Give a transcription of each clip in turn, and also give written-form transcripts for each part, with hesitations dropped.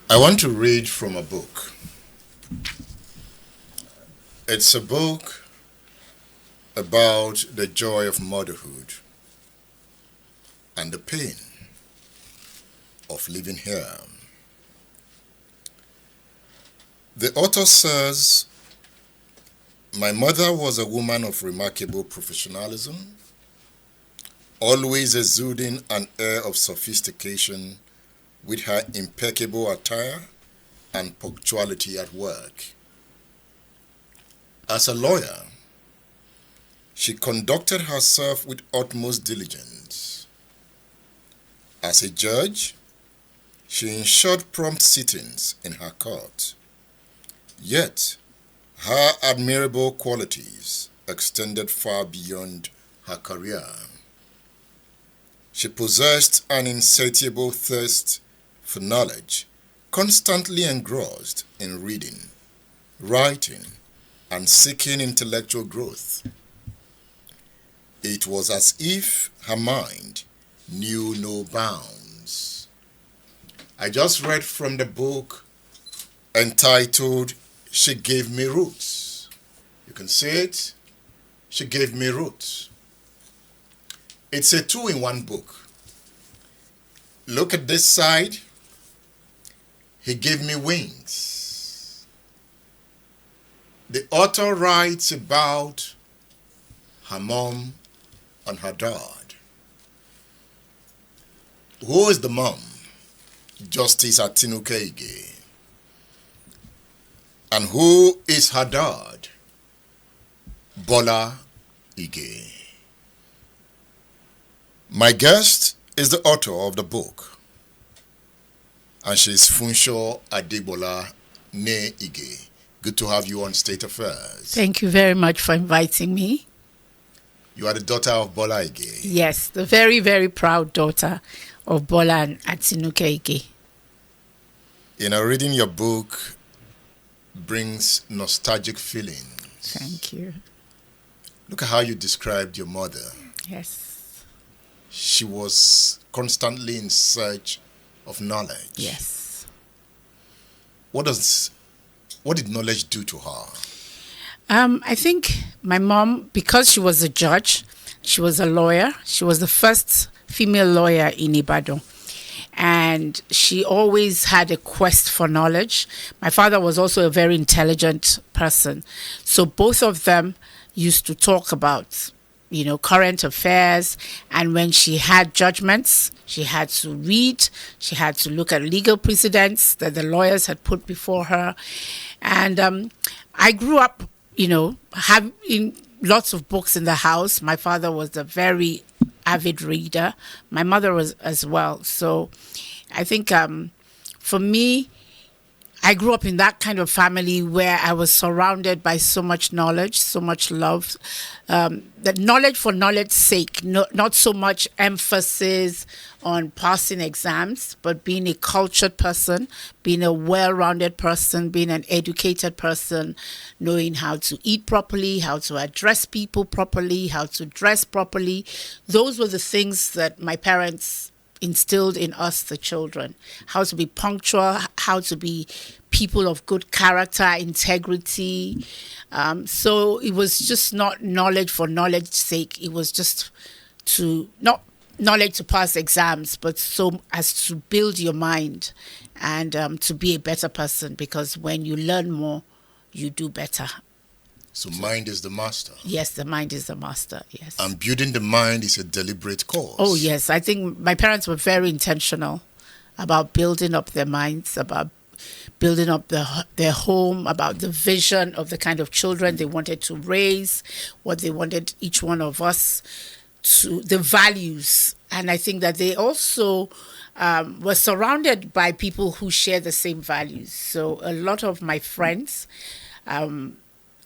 I want to read from a book. It's a book about the joy of motherhood and the pain of living here. The author says, "My mother was a woman of remarkable professionalism, always exuding an air of sophistication with her impeccable attire and punctuality at work. As a lawyer, she conducted herself with utmost diligence. As a judge, she ensured prompt sittings in her court. Yet, her admirable qualities extended far beyond her career. She possessed an insatiable thirst for knowledge, constantly engrossed in reading, writing, and seeking intellectual growth. It was as if her mind knew no bounds." I just read from the book entitled "She Gave Me Roots." You can see it. She Gave Me Roots. It's a two-in-one book. Look at this side. He gave me wings. The author writes about her mom and her dad. Who is the mom? Justice Atinuke Ige. And who is her dad? Bola Ige. My guest is the author of the book, and she is Funso Adegbola ne Ige. Good to have you on State Affairs. Thank you very much for inviting me. You are the daughter of Bola Ige. Yes, the very, very proud daughter of Bola and Atinuke Ige. You know, reading your book brings nostalgic feelings. Thank you. Look at how you described your mother. Yes. She was constantly in search of knowledge. Yes. What did knowledge do to her? I think my mom, because she was a judge, she was a lawyer. She was the first female lawyer in Ibadan. And she always had a quest for knowledge. My father was also a very intelligent person. So both of them used to talk about, current affairs. And when she had judgments, she had to read. She had to look at legal precedents that the lawyers had put before her. And I grew up, having lots of books in the house. My father was a very avid reader. My mother was as well. So I think for me, I grew up in that kind of family where I was surrounded by so much knowledge, so much love. That knowledge for knowledge's sake, not so much emphasis on passing exams, but being a cultured person, being a well-rounded person, being an educated person, knowing how to eat properly, how to address people properly, how to dress properly. Those were the things that my parents instilled in us, the children. How to be punctual, how to be people of good character, integrity. So it was just not knowledge for knowledge's sake. It was just not knowledge to pass exams, but so as to build your mind and to be a better person, because when you learn more, you do better. So mind is the master. Yes, the mind is the master, yes. And building the mind is a deliberate cause. Oh, yes. I think my parents were very intentional about building up their minds, about building up their home, about the vision of the kind of children they wanted to raise, what they wanted each one of us to, the values. And I think that they also were surrounded by people who share the same values. So a lot of my friends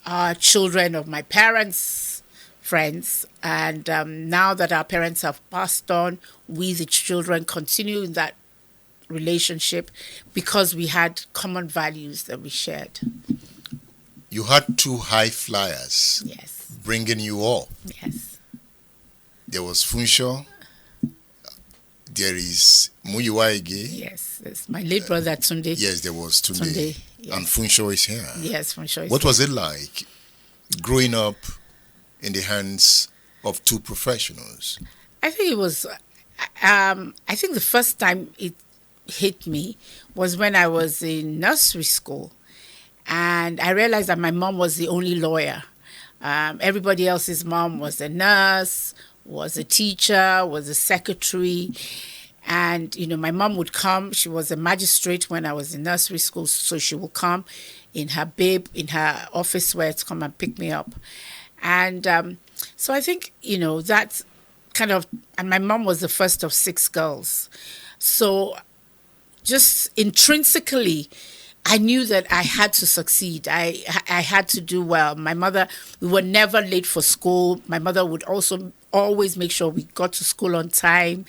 are children of my parents' friends. And now that our parents have passed on, we, the children, continue in that relationship because we had common values that we shared. You had two high flyers. There is Muyiwa Ige. Yes, it's my late brother Tunde. Yes, there was Tunde. Yes. And Funso is here. Yes, Funso is What here. was it like growing up in the hands of two professionals? I think it was, I think the first time it hit me was when I was in nursery school. And I realized that my mom was the only lawyer. Everybody else's mom was a nurse, was a teacher, was a secretary. And, my mom would come. She was a magistrate when I was in nursery school. So she would come in her office wear to come and pick me up. And so I think, that's kind of, and my mom was the first of 6 girls. So just intrinsically, I knew that I had to succeed. I had to do well. My mother, we were never late for school. My mother would also always make sure we got to school on time.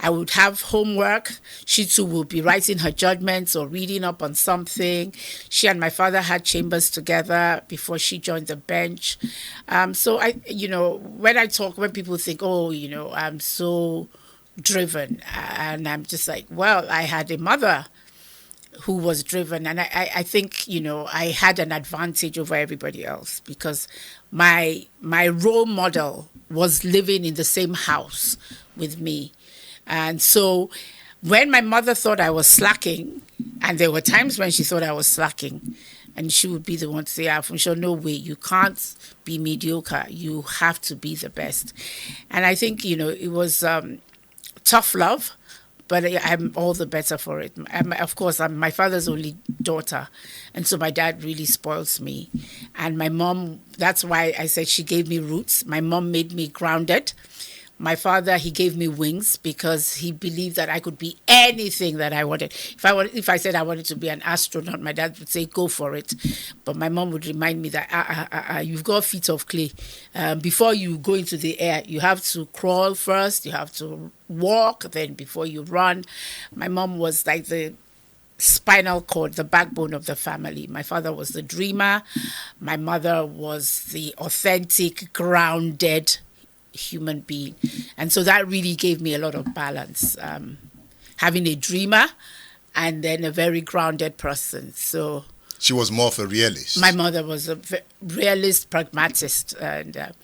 I would have homework. She too would be writing her judgments or reading up on something. She and my father had chambers together before she joined the bench. So when people think, I'm so driven, and I'm just like, well, I had a mother who was driven, and I think I had an advantage over everybody else because my role model was living in the same house with me. And so when my mother thought I was slacking, and there were times when she thought I was slacking, and she would be the one to say, Funso, no way, you can't be mediocre, you have to be the best. And I think it was tough love, but I'm all the better for it. Of course, I'm my father's only daughter, and so my dad really spoils me. And my mom, that's why I said she gave me roots. My mom made me grounded. My father, he gave me wings because he believed that I could be anything that I wanted. If I said I wanted to be an astronaut, my dad would say, go for it. But my mom would remind me that you've got feet of clay. Before you go into the air, you have to crawl first, you have to walk, then before you run. My mom was like the spinal cord, the backbone of the family. My father was the dreamer. My mother was the authentic, grounded human being. And so that really gave me a lot of balance, having a dreamer and then a very grounded person. So she was more of a realist. My mother was a realist, pragmatist, and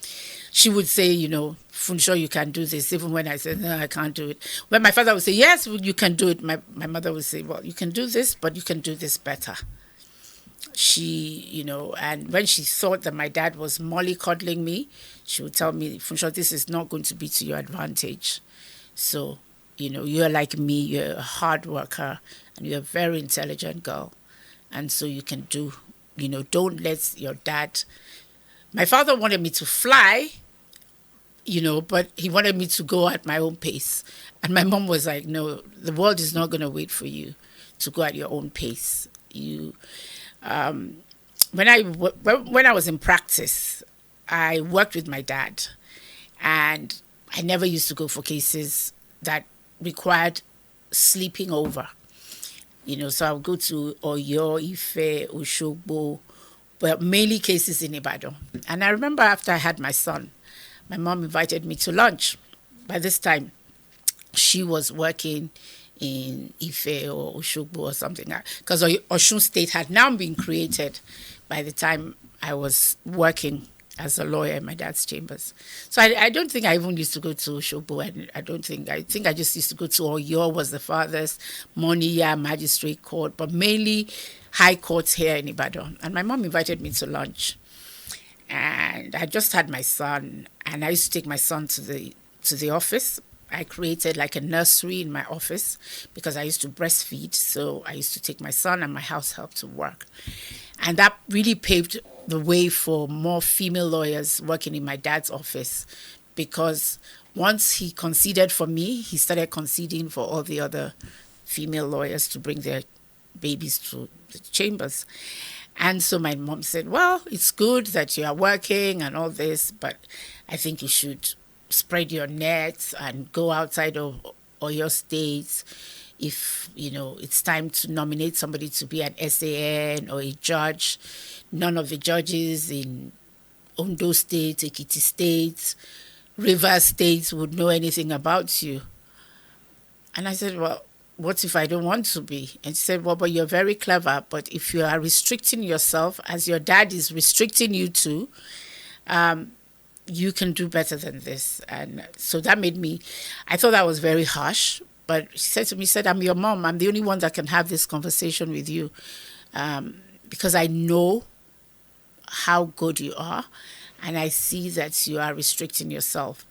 she would say, Funso, you can do this, even when I said, no, I can't do it. When my father would say, yes, you can do it, my mother would say, well, you can do this, but you can do this better. She, and when she thought that my dad was mollycoddling me, she would tell me, Funso, this is not going to be to your advantage. So, you're like me, you're a hard worker, and you're a very intelligent girl. And so you can do, don't let your dad... My father wanted me to fly, but he wanted me to go at my own pace. And my mom was like, no, the world is not going to wait for you to go at your own pace. When I was in practice, I worked with my dad, and I never used to go for cases that required sleeping over. So I would go to Oyo, Ife, Oshogbo, but mainly cases in Ibadan. And I remember after I had my son, my mom invited me to lunch. By this time, she was working in Ife or Oshogbo or something, because Osun State had now been created by the time I was working as a lawyer in my dad's chambers. So I don't think I even used to go to Oshogbo, and I think I just used to go to Oyo, was the farthest, Moniya Magistrate Court, but mainly high courts here in Ibadan. And my mom invited me to lunch, and I just had my son, and I used to take my son to the office. I created like a nursery in my office because I used to breastfeed. So I used to take my son and my house help to work. And that really paved the way for more female lawyers working in my dad's office, because once he conceded for me, he started conceding for all the other female lawyers to bring their babies to the chambers. And so my mom said, well, it's good that you are working and all this, but I think you should spread your nets and go outside of your states. If, it's time to nominate somebody to be an SAN or a judge, none of the judges in Ondo State, Ekiti State, Rivers State would know anything about you. And I said, well, what if I don't want to be? And she said, well, but you're very clever. But if you are restricting yourself, as your dad is restricting you to, you can do better than this. And so that made me, I thought that was very harsh. But she said to me, I'm your mom. I'm the only one that can have this conversation with you, because I know how good you are. And I see that you are restricting yourself.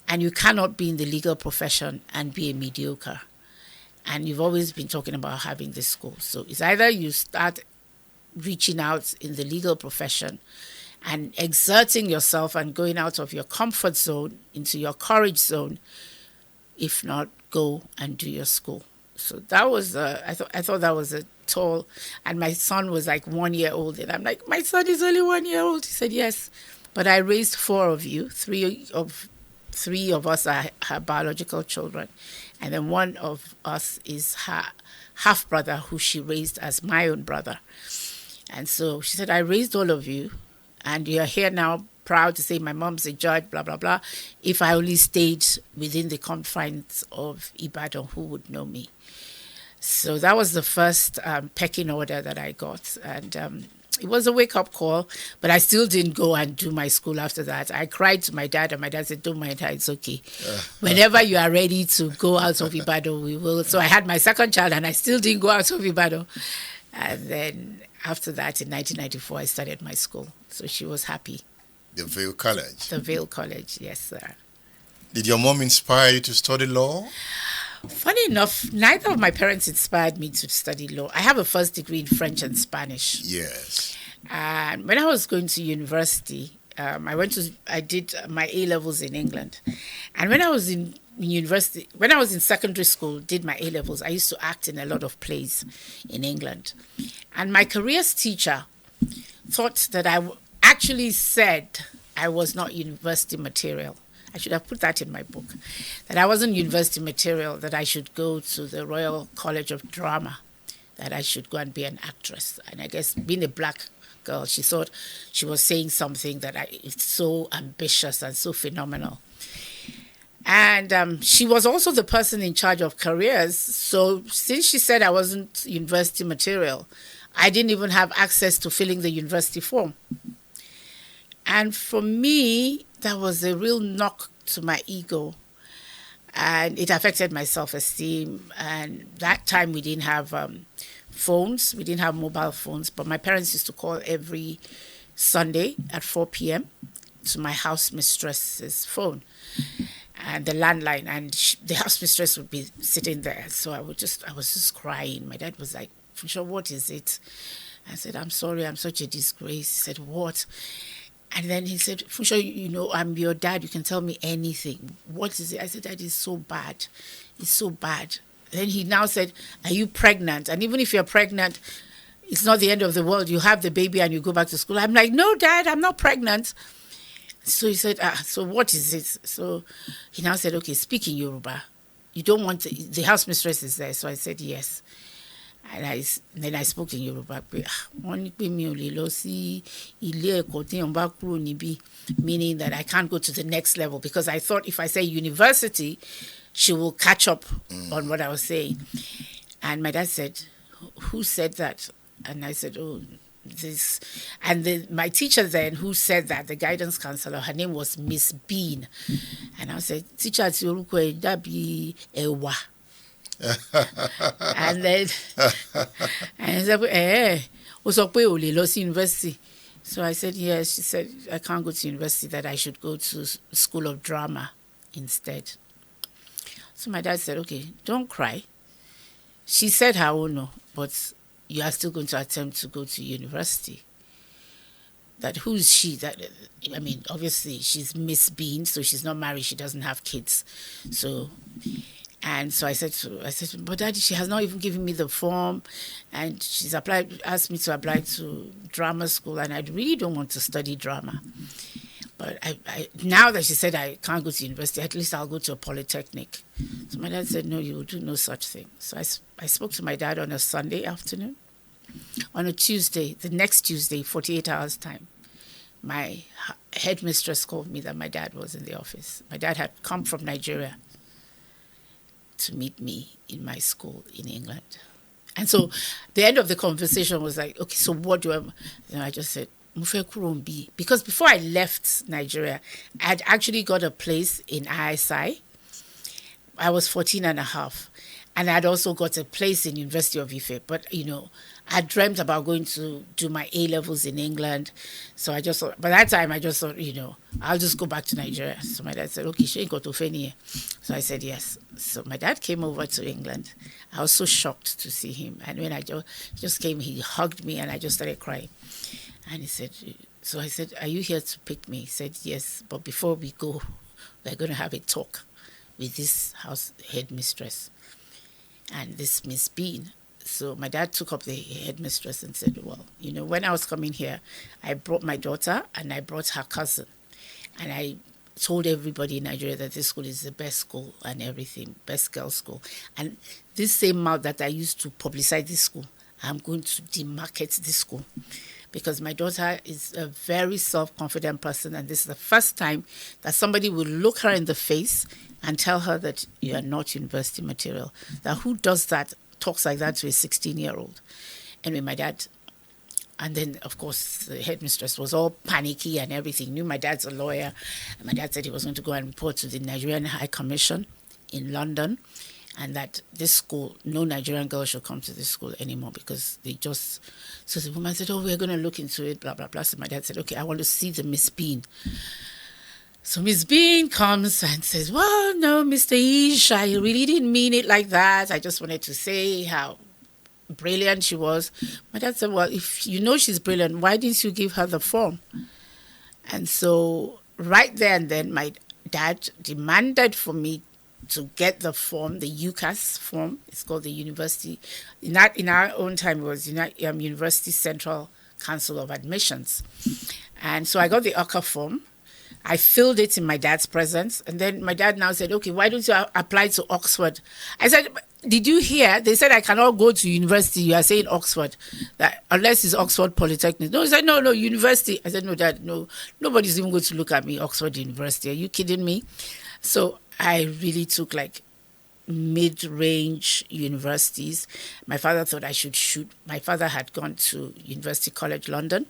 And you cannot be in the legal profession and be a mediocre. And you've always been talking about having this school. So it's either you start reaching out in the legal profession and exerting yourself and going out of your comfort zone into your courage zone. If not, go and do your school. So that was, I thought that was a tall, and my son was like 1 year old. And I'm like, my son is only 1 year old. He said, yes, but I raised 4 of you. Three of us are her biological children. And then one of us is her half-brother, who she raised as my own brother. And so she said, I raised all of you, and you're here now proud to say my mom's a judge, blah, blah, blah. If I only stayed within the confines of Ibadan, who would know me? So that was the first pecking order that I got. And it was a wake-up call, but I still didn't go and do my school after that. I cried to my dad, and my dad said, don't mind her, it's okay. Whenever you are ready to go out of Ibadan, we will. So I had my second child, and I still didn't go out of Ibadan. And then after that, in 1994, I started my school. So she was happy. The Vale College. The Vale College, yes, sir. Did your mom inspire you to study law? Funny enough, neither of my parents inspired me to study law. I have a first degree in French and Spanish. Yes. And when I was going to university, I did my A-levels in England. And when I was in university, when I was in secondary school, did my A-levels, I used to act in a lot of plays in England. And my careers teacher thought that actually said I was not university material. I should have put that in my book, that I wasn't university material, that I should go to the Royal College of Drama, that I should go and be an actress. And I guess being a black girl, she thought she was saying something that it's so ambitious and so phenomenal. And she was also the person in charge of careers. So since she said I wasn't university material, I didn't even have access to filling the university form. And for me, that was a real knock to my ego, and it affected my self-esteem. And that time we didn't have phones, we didn't have mobile phones, but my parents used to call every Sunday at 4 p.m. to my house mistress's phone and the landline, and the house mistress would be sitting there. So I was just crying. My dad was like, Funso, what is it? I said, I'm sorry, I'm such a disgrace. He said, what? And then he said, Funso, you know, I'm your dad. You can tell me anything. What is it? I said, that is so bad. It's so bad. Then he now said, are you pregnant? And even if you're pregnant, it's not the end of the world. You have the baby and you go back to school. I'm like, no, Dad, I'm not pregnant. So he said, so what is it? So he now said, okay, speak in Yoruba. You don't want to, the house mistress is there. So I said, yes. And then I spoke in Yoruba. Meaning that I can't go to the next level, because I thought if I say university, she will catch up on what I was saying. And my dad said, who said that? And I said, oh, this. And my teacher then, who said that, the guidance counselor, her name was Miss Bean. And I said, teacher, that be Ewa. And then and he said, university. So I said, yes. She said, I can't go to university, that I should go to School of Drama instead. So my dad said, okay, don't cry. She said her own no, but you are still going to attempt to go to university. That who is she? That, I mean, obviously she's Miss Bean, so she's not married, she doesn't have kids. So I said, but Daddy, she has not even given me the form, and she's asked me to apply to drama school, and I really don't want to study drama. But I now that she said I can't go to university, at least I'll go to a polytechnic. So my dad said, no, you will do no such thing. So I spoke to my dad on a Sunday afternoon. On a Tuesday, the next Tuesday, 48 hours time, my headmistress called me that my dad was in the office. My dad had come from Nigeria to meet me in my school in England. And so the end of the conversation was like, okay, so what do I just said, Mufe Kurumbi. Because before I left Nigeria, I'd actually got a place in ISI. I was 14 and a half. And I'd also got a place in University of Ife. But, I dreamt about going to do my A-levels in England. So I just thought, by that time, I just thought, I'll just go back to Nigeria. So my dad said, okay, she ain't got to Feni. So I said, yes. So my dad came over to England. I was so shocked to see him. And when I just came, he hugged me and I just started crying. And he said, so I said, are you here to pick me? He said, yes. But before we go, we're going to have a talk with this house headmistress and this Miss Bean. So my dad took up the headmistress and said, well, when I was coming here, I brought my daughter and I brought her cousin. And I told everybody in Nigeria that this school is the best school and everything, best girls' school. And this same mouth that I used to publicize this school, I'm going to demarket this school. Because my daughter is a very self-confident person, and this is the first time that somebody will look her in the face and tell her that you are not university material. That who does that, talks like that to a 16-year-old? Anyway, my dad, and then, of course, the headmistress was all panicky and everything. Knew my dad's a lawyer, and my dad said he was going to go and report to the Nigerian High Commission in London, and that this school, no Nigerian girl should come to this school anymore because they just... So the woman said, oh, we're going to look into it, blah, blah, blah. So my dad said, okay, I want to see the Miss Bean. So Miss Bean comes and says, well, no, Mr. Iges, I really didn't mean it like that. I just wanted to say how brilliant she was. My dad said, well, if you know she's brilliant, why didn't you give her the form? And so right there and then, my dad demanded for me to get the form, the UCAS form. It's called the University. In our own time, it was University Central Council of Admissions. And so I got the UCA form. I filled it in my dad's presence. And then my dad now said, okay, why don't you apply to Oxford? I said, did you hear? They said I cannot go to university. You are saying Oxford, that unless it's Oxford Polytechnic. No, he said, no, university. I said, no, Dad, no, nobody's even going to look at me, Oxford University. Are you kidding me? So I really took like mid-range universities. My father thought I should shoot. My father had gone to University College London.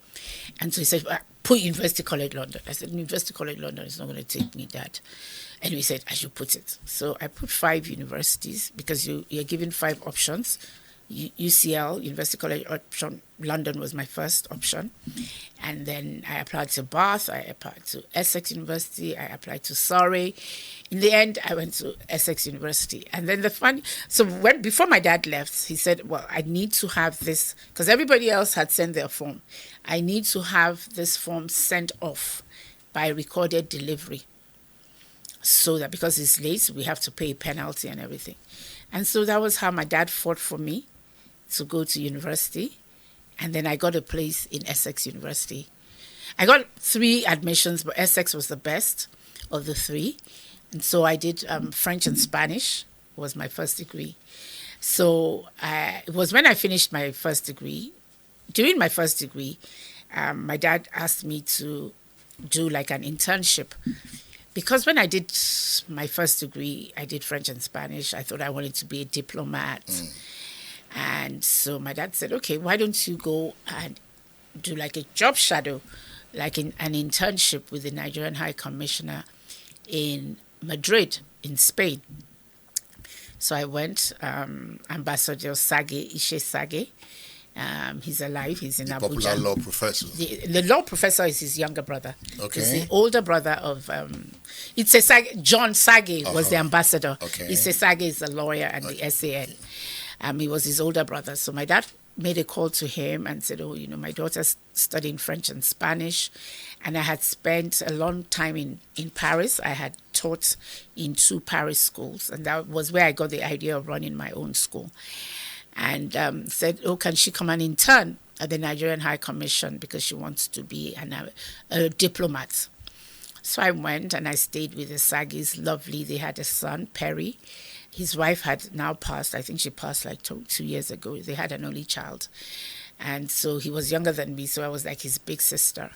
And so he said, put University College London. I said, University College London is not going to take me, Dad. And he said, I should put it. So I put 5 universities because you're given 5 options. UCL, University College option, London was my first option. And then I applied to Bath, I applied to Essex University, I applied to Surrey. In the end, I went to Essex University. And then before my dad left, he said, well, I need to have this, because everybody else had sent their form. I need to have this form sent off by recorded delivery. So that because it's late, we have to pay a penalty and everything. And so that was how my dad fought for me to go to university. And then I got a place in Essex University. I got 3 admissions, but Essex was the best of the 3. And so I did French and Spanish was my first degree. So it was when I finished my first degree. During my first degree, my dad asked me to do like an internship. Because when I did my first degree, I did French and Spanish. I thought I wanted to be a diplomat. And so my dad said, okay, why don't you go and do like a job shadow, like an internship with the Nigerian High Commissioner in Madrid, in Spain. So I went, Ambassador Iges Sage. He's alive. He's in Abuja. Popular law professor. The law professor is his younger brother. Okay. He's the older brother of John Sage was the ambassador. Okay. Sage is the lawyer and the SAN. He was his older brother. So my dad made a call to him and said, oh, my daughter's studying French and Spanish. And I had spent a long time in Paris. I had taught in 2 Paris schools. And that was where I got the idea of running my own school. And said, oh, can she come and intern at the Nigerian High Commission because she wants to be a diplomat. So I went and I stayed with the Sagis. Lovely. They had a son, Perry. His wife had now passed. I think she passed like 2 years ago. They had an only child. And so he was younger than me, so I was like his big sister.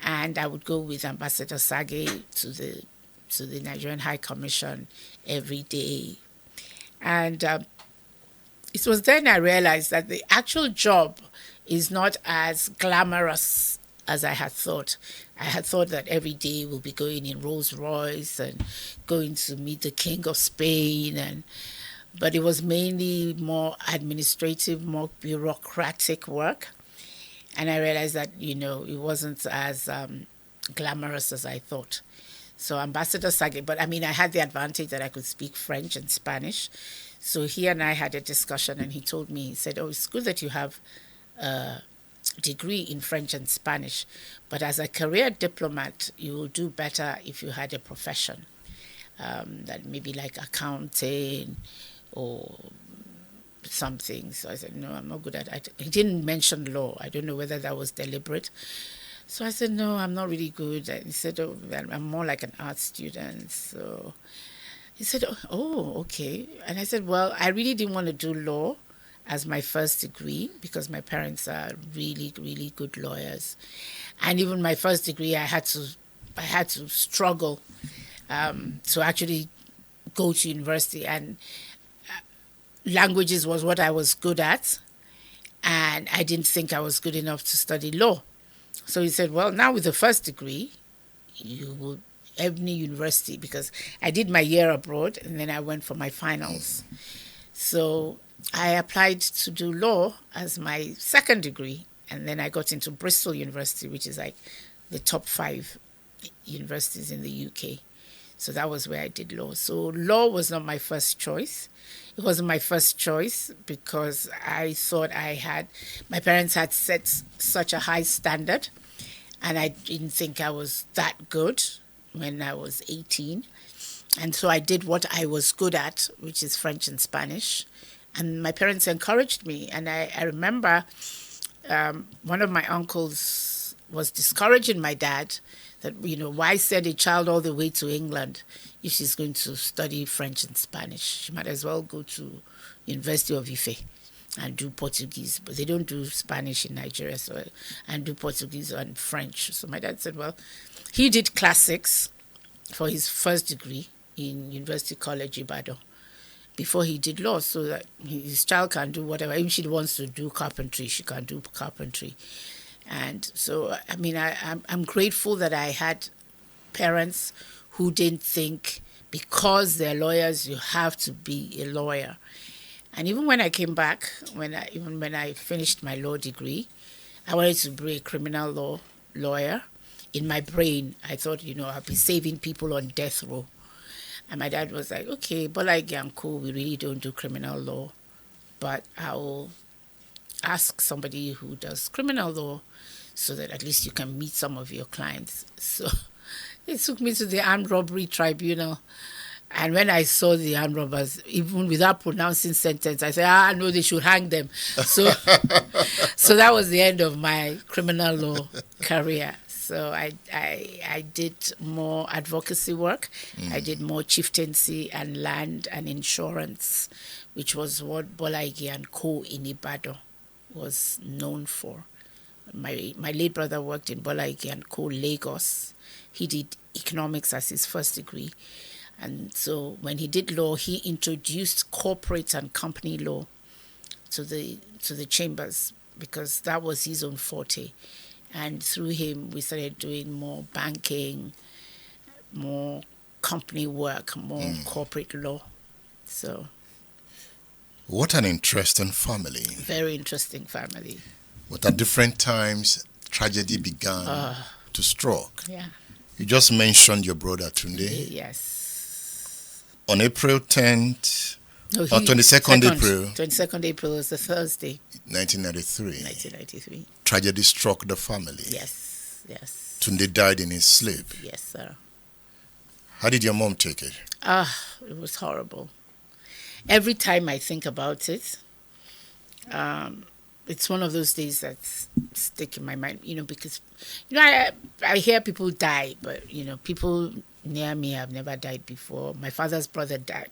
And I would go with Ambassador Sage to the Nigerian High Commission every day. And it was then I realized that the actual job is not as glamorous as I had thought. I had thought that every day we'll be going in Rolls Royce and going to meet the King of Spain, but it was mainly more administrative, more bureaucratic work. And I realized that, it wasn't as glamorous as I thought. So Ambassador Sage, but I mean, I had the advantage that I could speak French and Spanish. So he and I had a discussion, and he told me, he said, "Oh, it's good that you have a degree in French and Spanish, but as a career diplomat, you will do better if you had a profession, that maybe like accounting or something." So I said, "No, I'm not good at it." He didn't mention law. I don't know whether that was deliberate. So I said, "No, I'm not really good." And he said, "Oh, I'm more like an art student." So he said, "Oh, okay." And I said, "Well, I really didn't want to do law as my first degree because my parents are really, really good lawyers. And even my first degree, I had to struggle to actually go to university. And languages was what I was good at. And I didn't think I was good enough to study law. So he said, "Well, now with the first degree, you will any university," because I did my year abroad and then I went for my finals. So I applied to do law as my second degree, and then I got into Bristol University, which is like the top 5 universities in the UK. So that was where I did law. So law was not my first choice. It wasn't my first choice because I thought my parents had set such a high standard, and I didn't think I was that good when I was 18. And so I did what I was good at, which is French and Spanish. And my parents encouraged me. And I remember one of my uncles was discouraging my dad that, why send a child all the way to England if she's going to study French and Spanish? She might as well go to University of Ife and do Portuguese. But they don't do Spanish in Nigeria, and do Portuguese and French. So my dad said, well, he did classics for his first degree in University College Ibadan before he did law, so that his child can do whatever. If she wants to do carpentry, she can do carpentry. And so, I mean, I'm grateful that I had parents who didn't think because they're lawyers, you have to be a lawyer. And even when I came back, when I finished my law degree, I wanted to be a criminal law lawyer. In my brain, I thought, I'll be saving people on death row. And my dad was like, "Okay, Bola Ige and Co, we really don't do criminal law, but I will ask somebody who does criminal law so that at least you can meet some of your clients." So it took me to the armed robbery tribunal. And when I saw the armed robbers, even without pronouncing sentence, I said, no, they should hang them. So, so that was the end of my criminal law career. So I did more advocacy work. I did more chieftaincy and land and insurance, which was what Bola Ige and Co in Ibadan was known for. My late brother worked in Bola Ige and Co Lagos. He did economics as his first degree. And so when he did law, he introduced corporate and company law to the chambers because that was his own forte. And through him, we started doing more banking, more company work, more corporate law. So, what an interesting family. Very interesting family. But at different times, tragedy began to struck. Yeah. You just mentioned your brother Tunde. Yes. On April 10th, or 22nd April. 22nd April was the Thursday. 1993. 1993. Tragedy struck the family. Yes, yes. Tunde died in his sleep. Yes, sir. How did your mom take it? It was horrible. Every time I think about it, it's one of those days that stick in my mind, because, I hear people die, but, people near me have never died before. My father's brother died.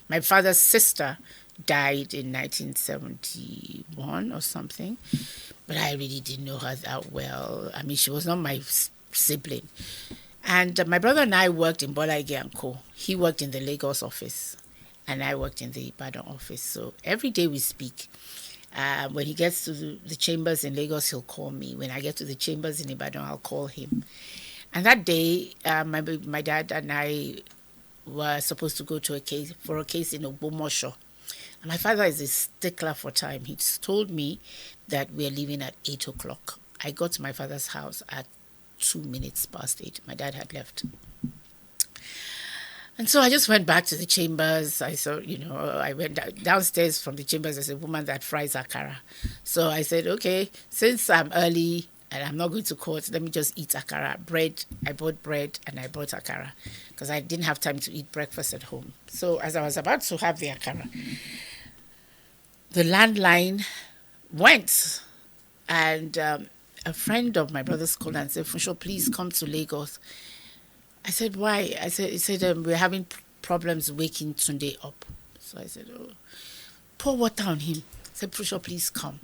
My father's sister died in 1971 or something, but I really didn't know her that well. I mean, she was not my sibling. And my brother and I worked in Bola Ige and Co. He worked in the Lagos office. and I worked in the Ibadan office. So every day we speak. When he gets to the chambers in Lagos, he'll call me. When I get to the chambers in Ibadan, I'll call him. And that day, my dad and I were supposed to go to a case in Ogbomosho. And my father is a stickler for time. He told me that we're leaving at 8 o'clock. I got to my father's house at 2 minutes past 8. My dad had left. And so I just went back to the chambers. I saw, I went downstairs from the chambers. There's a woman that fries akara. So I said, okay, since I'm early and I'm not going to court, let me just eat akara. Bread, I bought bread and I bought akara because I didn't have time to eat breakfast at home. So as I was about to have the akara, the landline went, and a friend of my brother's called and said, Funso, please come to Lagos. I said, why? He said, we're having problems waking Tunde up. So I said, oh, pour water on him. I said, Funso, please come.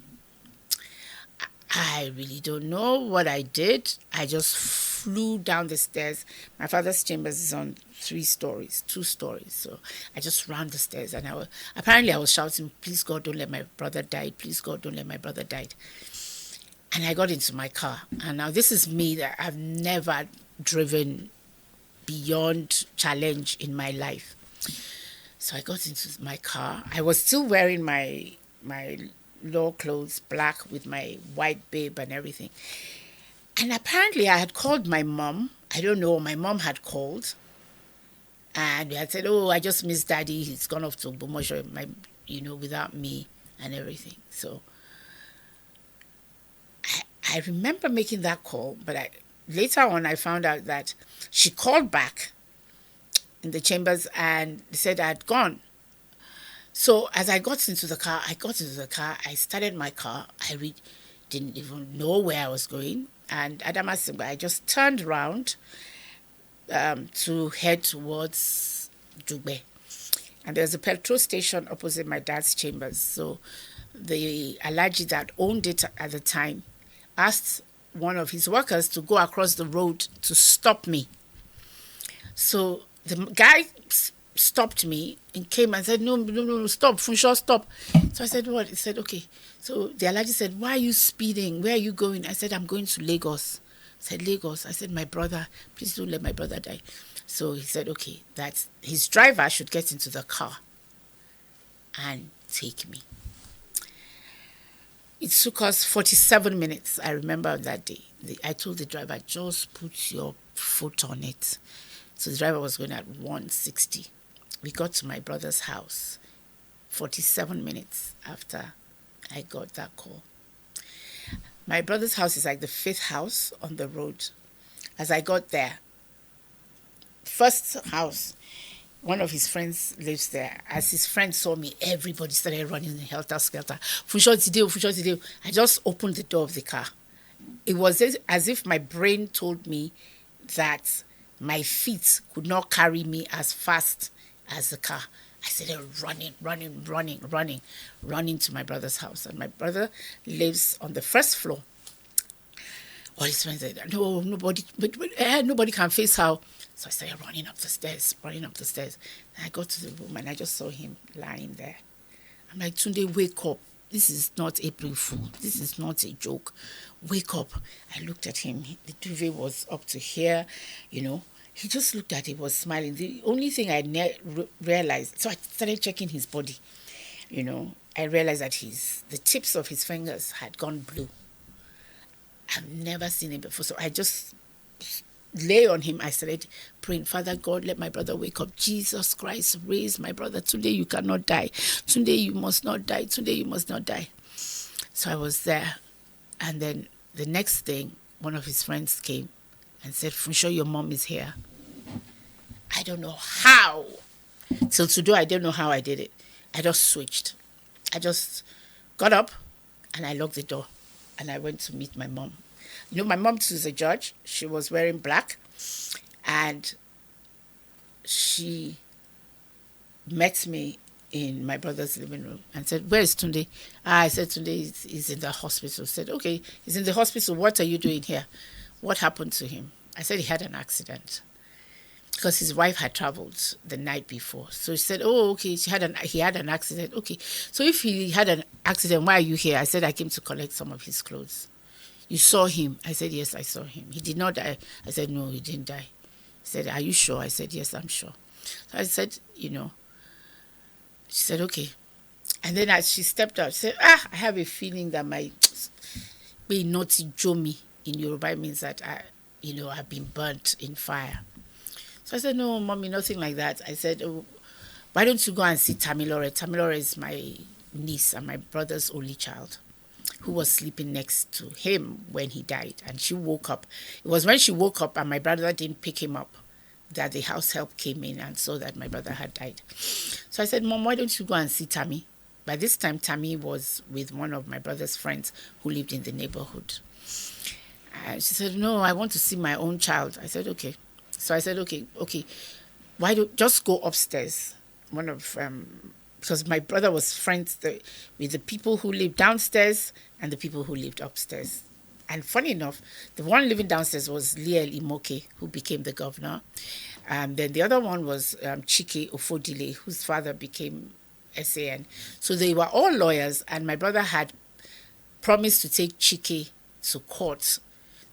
I really don't know what I did. I just flew down the stairs. My father's chambers is on 2 stories. So I just ran the stairs, and I was shouting, please God, don't let my brother die. Please God, don't let my brother die. And I got into my car. And now this is me, that I've never driven beyond challenge in my life. So I got into my car. I was still wearing my law clothes, black, with my white bib and everything. And apparently I had called my mom. I don't know, my mom had called. And we had said, oh, I just missed Daddy. He's gone off to Bomosho, without me and everything. So I remember making that call, but later on I found out that she called back in the chambers and said I had gone. So as I got into the car, I started my car. I really didn't even know where I was going. And Adamasimba, I just turned around to head towards Dugbe. And there's a petrol station opposite my dad's chambers. So the Alaji that owned it at the time asked one of his workers to go across the road to stop me. So the guy stopped me and came and said, no, stop, Funso, stop. So I said, what? He said, okay. So the Alaji said, why are you speeding? Where are you going? I said, I'm going to Lagos. I said, Lagos. I said, my brother, please don't let my brother die. So he said, okay, that his driver should get into the car and take me. It took us 47 minutes. I remember that day. I told the driver, just put your foot on it. So the driver was going at 160. We got to my brother's house 47 minutes after I got that call. My brother's house is like the 5th house on the road. As I got there, first house, one of his friends lives there. As his friend saw me, everybody started running helter-skelter. Funso Adegbola. I just opened the door of the car. It was as if my brain told me that my feet could not carry me as fast as the car. I started running to my brother's house. And my brother lives on the 1st floor. All his friends said, no, nobody can face her. So I started running up the stairs. And I got to the room and I just saw him lying there. I'm like, Tunde, wake up. This is not April Fool. This is not a joke. Wake up. I looked at him. The duvet was up to here, He just looked at it, was smiling. The only thing I realized, so I started checking his body. I realized that the tips of his fingers had gone blue. I've never seen it before. So I just lay on him. I started praying, Father God, let my brother wake up. Jesus Christ, raise my brother. Today you cannot die. Today you must not die. Today you must not die. So I was there. And then the next thing, one of his friends came and said, Funso, your mom is here. I don't know how. Till today, I don't know how I did it. I just switched. I just got up and I locked the door. And I went to meet my mom. My mom too is a judge. She was wearing black. And she met me in my brother's living room and said, where is Tunde? I said, Tunde is in the hospital. Said, okay, he's in the hospital. What are you doing here? What happened to him? I said he had an accident. because his wife had traveled the night before. So he said, "Oh, okay, he had an accident. Okay, so if he had an accident, why are you here?" I said, "I came to collect some of his clothes." "You saw him?" I said, "Yes, I saw him. He did not die." I said, "No, he didn't die." He said, "Are you sure?" I said, "Yes, I'm sure." So I said, she said, "Okay." And then as she stepped out, she said, "I have a feeling that my be naughty jomi in Yoruba means that I've been burnt in fire." So I said, "No, mommy, nothing like that." I said, "Oh, why don't you go and see Tamilore?" Tamilore is my niece and my brother's only child, who was sleeping next to him when he died. And she woke up. It was when she woke up and my brother didn't pick him up that the house help came in and saw that my brother had died. So I said, "Mom, why don't you go and see Tammy?" By this time, Tammy was with one of my brother's friends who lived in the neighborhood. And she said, "No, I want to see my own child." I said, "Okay." So I said, okay, why don't just go upstairs? Because my brother was friends with the people who lived downstairs and the people who lived upstairs. And funny enough, the one living downstairs was Liel Imoke, who became the governor. And then the other one was Chike Ofodile, whose father became SAN. So they were all lawyers, and my brother had promised to take Chike to court.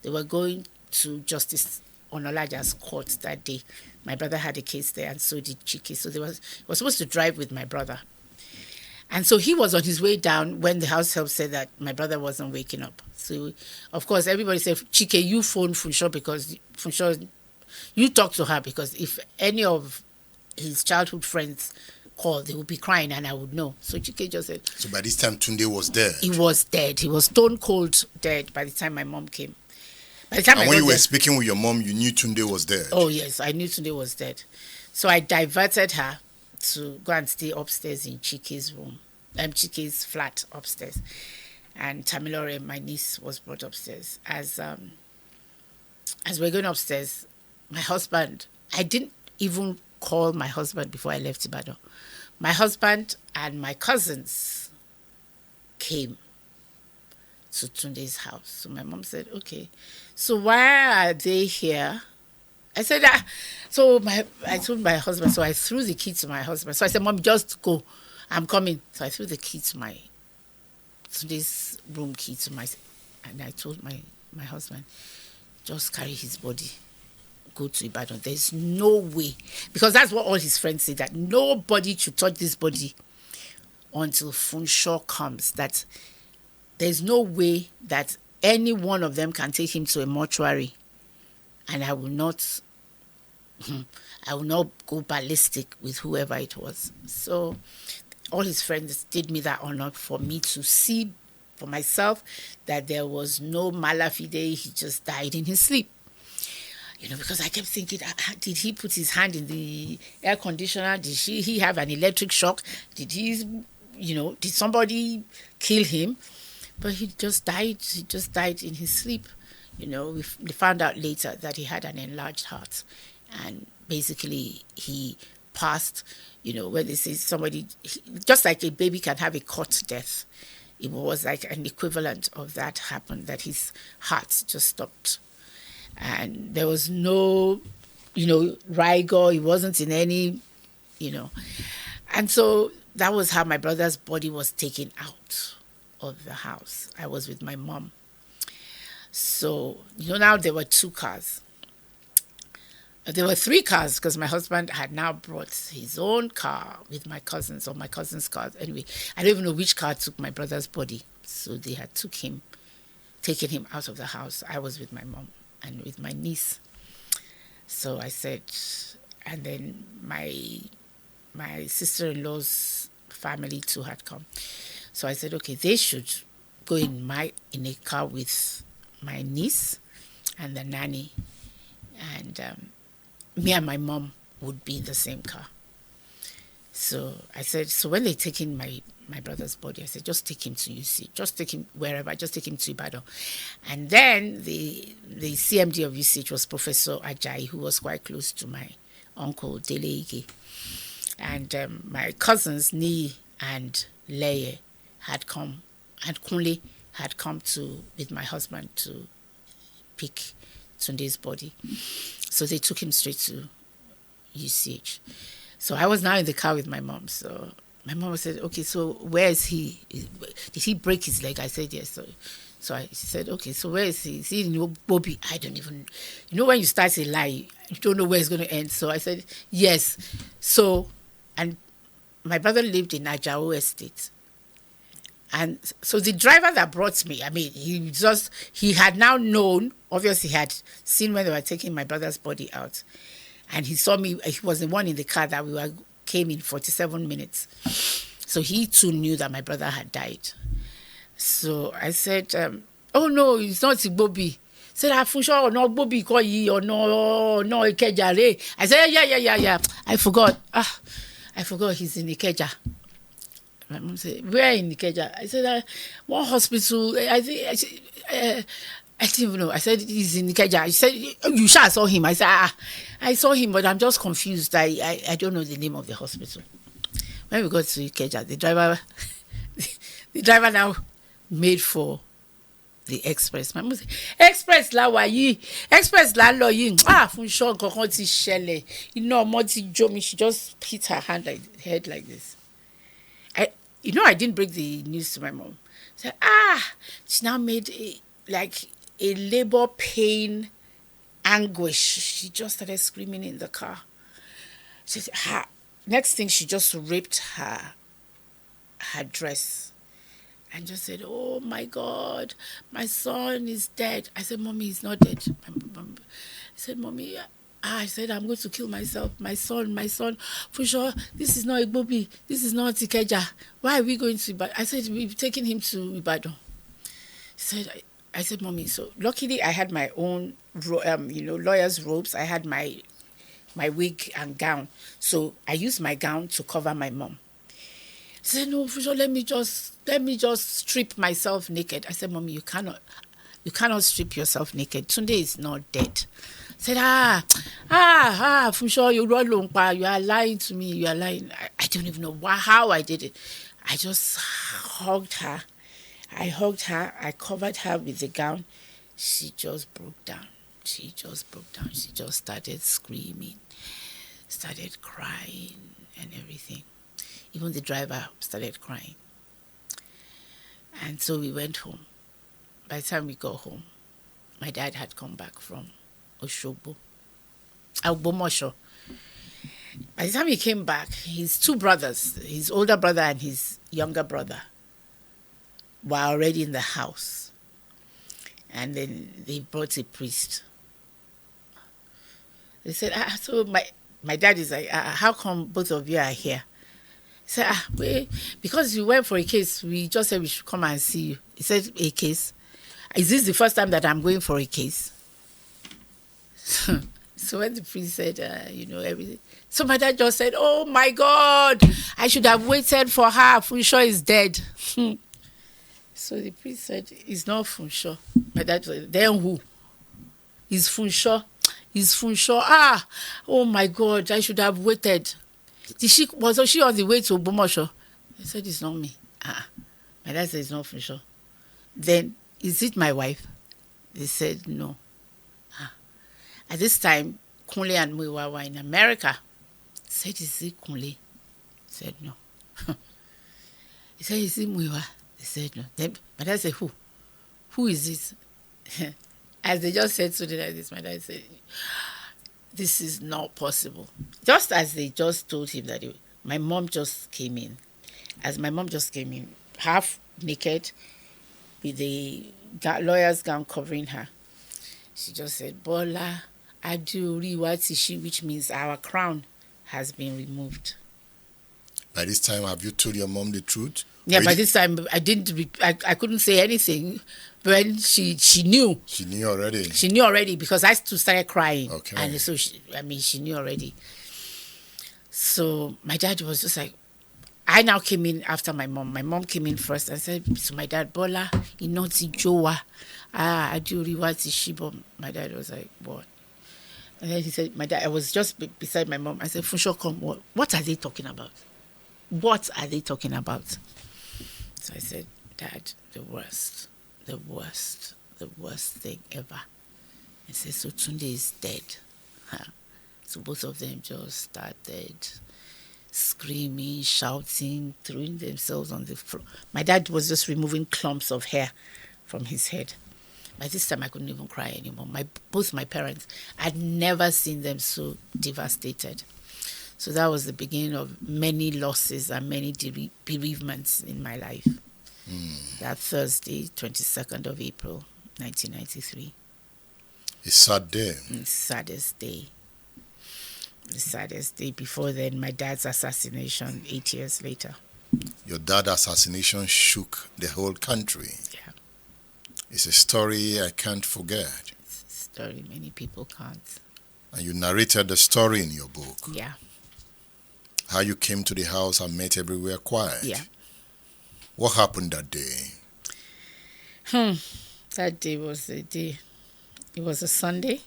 They were going to Justice Onolaja's court that day. My brother had a case there, and so did Chike. So he was supposed to drive with my brother. And so he was on his way down when the house help said that my brother wasn't waking up. So, of course, everybody said, "Chike, you phone Funso because Funso, you talk to her, because if any of his childhood friends called, they would be crying and I would know." So Chike just said... So by this time, Tunde was dead? He was dead. He was stone cold dead by the time my mom came. By the time and when you were speaking with your mom, you knew Tunde was dead? Oh, yes, I knew Tunde was dead. So I diverted her to go and stay upstairs in Chike's room, Chike's flat upstairs. And Tamilore, my niece, was brought upstairs. As we're going upstairs, my husband, I didn't even call my husband before I left Ibadan. My husband and my cousins came to Tunde's house. So my mom said, "Okay, so why are they here?" I said, I told my husband, so I threw the key to my husband. So I said, "Mom, just go. I'm coming." So I threw the key to Tunde's room key and I told my husband, "Just carry his body, go to Ibadan. There's no way," because that's what all his friends say, that nobody should touch this body until Funso comes, that there's no way that any one of them can take him to a mortuary, and I will not go ballistic with whoever it was. So all his friends did me that honor for me to see for myself that there was no malafide. He just died in his sleep. Because I kept thinking, did he put his hand in the air conditioner? Did he have an electric shock? Did did somebody kill him? But he just died. He just died in his sleep. We found out later that he had an enlarged heart. And basically, he passed, when they say somebody, just like a baby can have a cot death, it was like an equivalent of that happened, that his heart just stopped. And there was no, rigor. He wasn't in any, And so that was how my brother's body was taken out of the house. I was with my mom. So, now there were 2 cars. There were 3 cars because my husband had now brought his own car with my cousins, or my cousin's cars. Anyway, I don't even know which car took my brother's body. So they had taken him out of the house. I was with my mom and with my niece. So I said, and then my sister-in-law's family too had come. So I said, okay, they should go in a car with my niece and the nanny, and me and my mom would be in the same car. So I said, so when they take in my brother's body, I said, just take him to UC, just take him wherever, just take him to Ibadan. And then the CMD of UCH was Professor Ajayi, who was quite close to my uncle Dele Ige. And my cousins Ni and Leye had come, and Kunle had come with my husband to pick Tunde's body. So they took him straight to UCH. So I was now in the car with my mom. So my mom said, okay, so where is he? Did he break his leg? I said, yes. She said, okay, so where is he? Is he in Bobby? I don't even, when you start a lie, you don't know where it's going to end. So I said, yes. So, and my brother lived in Ajao Estate. And so the driver that brought me, I mean, he had now known, obviously he had seen when they were taking my brother's body out. And he saw me, he was the one in the car that came in 47 minutes. So he too knew that my brother had died. So I said, oh no, it's not Igbobi. He said, Funso, or no Bobby call ye, or no Ikejare. I said, yeah. I forgot he's in Ikeja. My mom said, where in Ikeja? I said, one hospital. I didn't even know. I said, he's in Ikeja. She said, you sure saw him? I said, I saw him, but I'm just confused. I don't know the name of the hospital. When we got to Ikeja, the driver now made for the express. My mom said, express la wa yi, express la lo yi. Funso nkankan ti ṣẹlẹ̀. Iná ọmọ ti jó mi. She just hit her head like this. I didn't break the news to my mom. She said, she now made a labor pain anguish. She just started screaming in the car. She said, next thing, she just ripped her dress and just said, oh my God, my son is dead. I said, Mommy, he's not dead. I said, Mommy, I said, I'm going to kill myself. My son, for sure, this is not Igbobi. This is not Ikeja. Why are we going to Ibadan? I said, we've taken him to Ibadan. I said, Mommy, so luckily I had my own, lawyer's robes. I had my wig and gown. So I used my gown to cover my mom. She said, no, for sure, let me just strip myself naked. I said, Mommy, you cannot strip yourself naked. Tunde is not dead. Said, Funso, you are lying to me. You are lying. I don't even know how I did it. I just hugged her. I covered her with the gown. She just broke down. She just started screaming, started crying and everything. Even the driver started crying. And so we went home. By the time we got home, my dad had come back from Ogbomosho. By the time he came back, his two brothers, his older brother and his younger brother, were already in the house. And then they brought a priest. They said, so my dad is like, how come both of you are here? He said, because you went for a case, we just said we should come and see you. He said, a case? Is this the first time that I'm going for a case? So when the priest said, everything. So my dad just said, oh my God, I should have waited for her. Funso is dead. So the priest said, it's not Funso. My dad said, then who? It's Funso. It's Funso. Oh my God, I should have waited. Was she on the way to Ogbomosho? I said, it's not me. My dad said, it's not Funso. Then, is it my wife? They said, no. At this time, Kunle and Muiwa were in America. I said, is it Kunle? He said, no. He said, is it Muiwa? They said, no. Then my dad said, who? Who is this? As they just said something like this, my dad said, this is not possible. Just as they just told him that my mom just came in. As my mom just came in, half naked, with the lawyer's gown covering her, she just said, Bola Ige, which means our crown has been removed. By this time, have you told your mom the truth? Yeah, by this time, I couldn't say anything. When she knew. She knew already? She knew already because I started crying. Okay. And so, she knew already. So my dad was just like, I now came in after my mom. My mom came in first and said to my dad, Bola, inoti jowa. Aduriwati shibo. My dad was like, what? And then he said, I was just beside my mom. I said, Funso, come, what are they talking about? What are they talking about? So I said, Dad, the worst thing ever. I said, so Tunde is dead. So both of them just started screaming, shouting, throwing themselves on the floor. My dad was just removing clumps of hair from his head. By this time, I couldn't even cry anymore. Both my parents, I'd never seen them so devastated. So that was the beginning of many losses and many bereavements in my life. That Thursday, 22nd of April, 1993. A sad day. The saddest day. The saddest day. Before then, my dad's assassination 8 years later. Your dad's assassination shook the whole country. Yeah. It's a story I can't forget. It's a story many people can't. And you narrated the story in your book. Yeah. How you came to the house and met everywhere quiet. Yeah. What happened that day? That day was the day. It was a Sunday.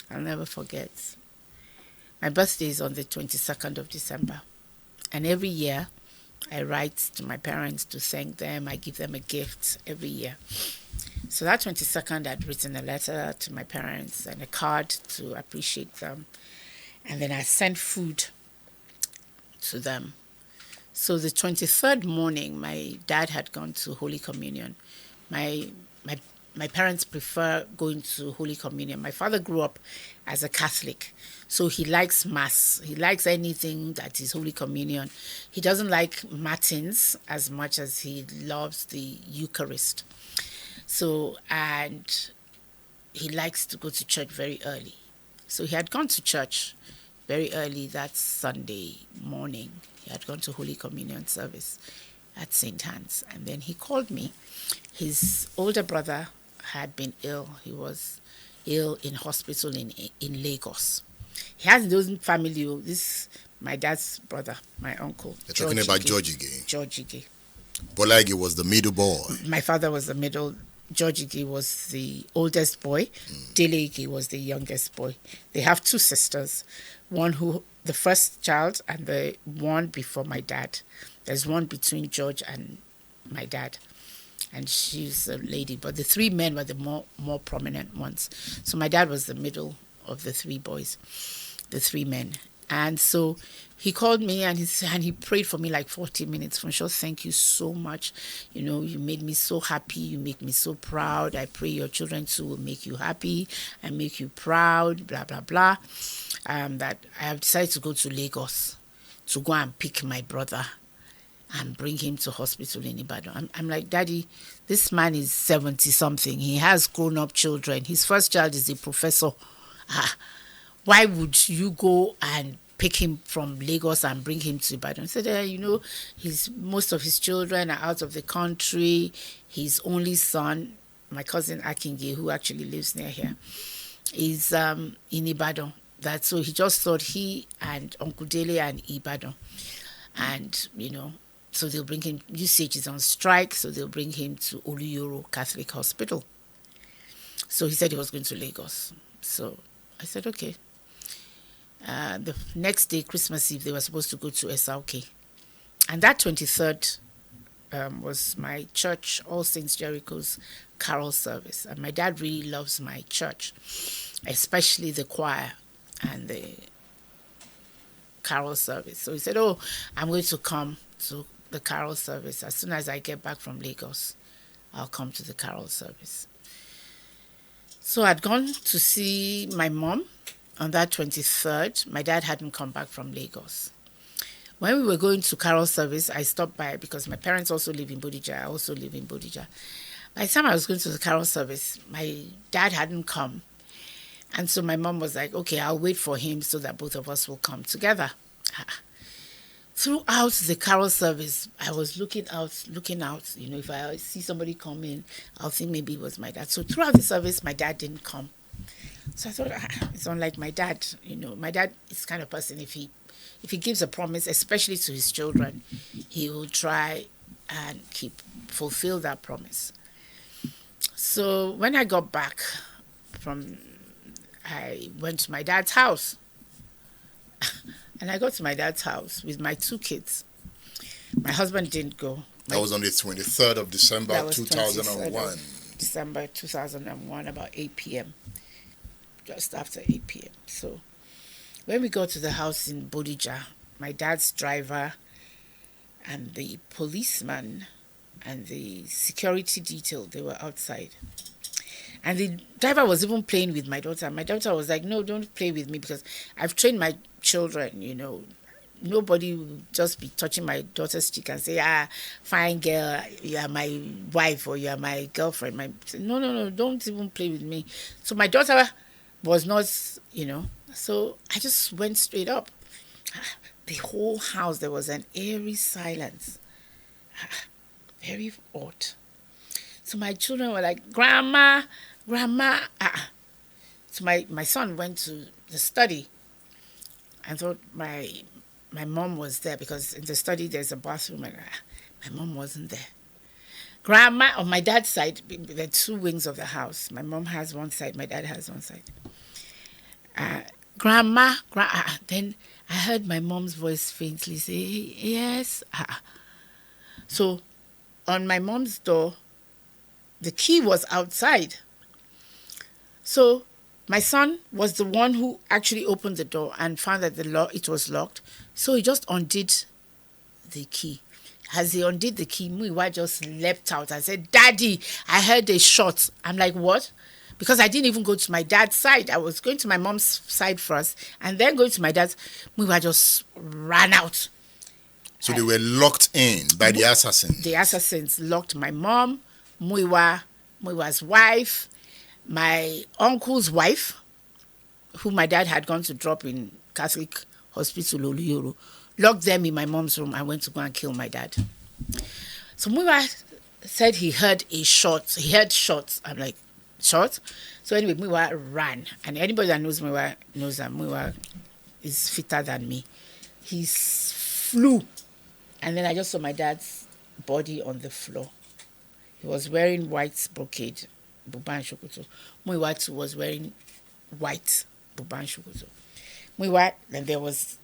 I'll never forget. My birthday is on the 22nd of December. And every year, I write to my parents to thank them. I give them a gift every year. So that 22nd, I'd written a letter to my parents and a card to appreciate them. And then I sent food to them. So the 23rd morning, my dad had gone to Holy Communion. My parents prefer going to Holy Communion. My father grew up as a Catholic, so he likes Mass. He likes anything that is Holy Communion. He doesn't like Matins as much as he loves the Eucharist. So, and he likes to go to church very early. So he had gone to church very early that Sunday morning. He had gone to Holy Communion service at St. Anne's. And then he called me. His older brother had been ill. He was ill in hospital in Lagos. He has his own family. This my dad's brother, my uncle. You're talking about George Ige. George Ige. Bola Ige was the middle boy. My father was the middle. George Ige was the oldest boy. Dele Ige was the youngest boy. They have two sisters. The first child and the one before my dad. There's one between George and my dad. And she's a lady, but the three men were the more prominent ones. So my dad was the middle of the three boys, the three men. And so he called me and he prayed for me like 40 minutes. Funso, thank you so much. You know, you made me so happy. You make me so proud. I pray your children too will make you happy and make you proud, blah, blah, blah. That I have decided to go to Lagos to go and pick my brother and bring him to hospital in Ibadan. I'm like, Daddy, this man is 70-something. He has grown-up children. His first child is a professor. Why would you go and pick him from Lagos and bring him to Ibadan? He said, most of his children are out of the country. His only son, my cousin Akinge, who actually lives near here, is in Ibadan. So he just thought he and Uncle Dele and Ibadan. And, so they'll bring him, UCH is on strike, so they'll bring him to Oluyoro Catholic Hospital. So he said he was going to Lagos. So I said, okay. The next day, Christmas Eve, they were supposed to go to SRK. And that 23rd was my church, All Saints Jericho's carol service. And my dad really loves my church, especially the choir and the carol service. So he said, I'm going to come to the carol service. As soon as I get back from Lagos, I'll come to the carol service. So I'd gone to see my mom on that 23rd. My dad hadn't come back from Lagos. When we were going to carol service, I stopped by because my parents also live in Bodija. I also live in Bodija. By the time I was going to the carol service, my dad hadn't come. And so my mom was like, okay, I'll wait for him so that both of us will come together. Throughout the carol service, I was looking out. If I see somebody come in, I'll think maybe it was my dad. So throughout the service, my dad didn't come. So I thought, it's unlike my dad. My dad is the kind of person, if he gives a promise, especially to his children, he will try and fulfill that promise. So when I got back I went to my dad's house. And I got to my dad's house with my two kids. My husband didn't go. That was on the 23rd of December, 2001. December 2001, about 8 p.m. Just after 8 p.m. So When we got to the house in Bodija, my dad's driver and the policeman and the security detail, they were outside. And the driver was even playing with my daughter. My daughter was like, no, don't play with me because I've trained my children, Nobody will just be touching my daughter's cheek and say, fine girl, you are my wife or you are my girlfriend. No, don't even play with me. So my daughter was not, so I just went straight up. The whole house, there was an eerie silence. Very odd. So my children were like, Grandma. So my son went to the study. I thought my mom was there because in the study there's a bathroom and my mom wasn't there. Grandma, on my dad's side, there are two wings of the house. My mom has one side, my dad has one side. Grandma. Then I heard my mom's voice faintly say, yes. So on my mom's door, the key was outside. So my son was the one who actually opened the door and found that it was locked. So he just undid the key. As he undid the key, Muiwa just leapt out and said, Daddy, I heard a shot. I'm like, what? Because I didn't even go to my dad's side. I was going to my mom's side first and then going to my dad's. Muiwa just ran out. So they were locked in by the assassins. The assassins locked my mom, Muiwa's wife, my uncle's wife, who my dad had gone to drop in Catholic Hospital Oluyoro, locked them in my mom's room. I went to go and kill my dad. So Muiwa said he heard a shot. He heard shots. I'm like, shot? So anyway, Muiwa ran. And anybody that knows Muiwa knows that Muiwa is fitter than me. He flew. And then I just saw my dad's body on the floor. He was wearing white brocade, buba and shokoto. Muiwa too was wearing white buba and shokoto. Muiwa, and there was,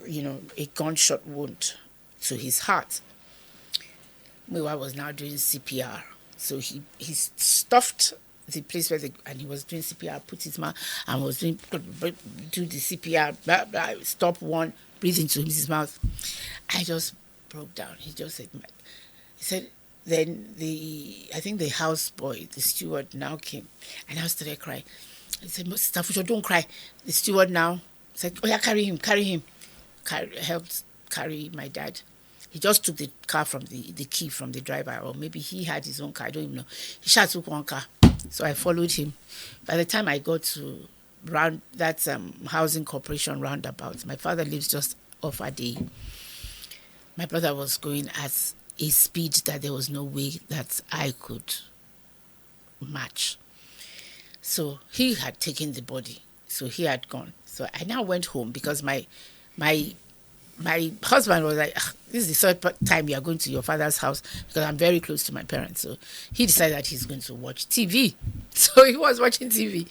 a gunshot wound to his heart. Muiwa was now doing CPR. So he stuffed the place and he was doing CPR, put his mouth and was do the CPR, blah, blah, stop one, breathe into his mouth. I just broke down. He said, then I think the houseboy, the steward now came and I started crying. He said, Sister Fucho, don't cry. The steward now said, oh yeah, carry him. Helped carry my dad. He just took the car from the key from the driver, or maybe he had his own car, I don't even know. He just took one car. So I followed him. By the time I got to that housing corporation roundabout, my father lives just off a day. My brother was going at a speed that there was no way that I could match. So he had taken the body. So he had gone. So I now went home because my husband was like, this is the third time you are going to your father's house because I'm very close to my parents. So he decided that he's going to watch TV. So he was watching TV.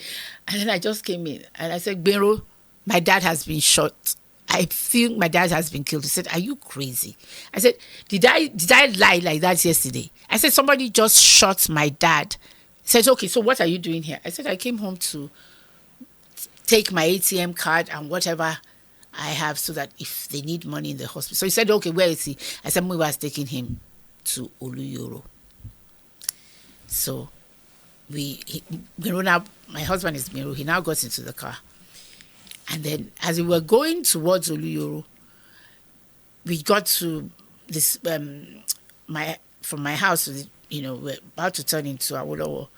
And then I just came in and I said, Bero, my dad has been shot. I feel my dad has been killed. He said, are you crazy? I said, did I lie like that yesterday? I said, somebody just shot my dad. He said, okay, so what are you doing here? I said, I came home to take my ATM card and whatever I have so that if they need money in the hospital. So he said, okay, where is he? I said, Muiwa was taking him to Oluyoro. So now, my husband is Miro. He now got into the car. And then as we were going towards Oluyoro, we got to this, from my house, we're about to turn into Awolowo.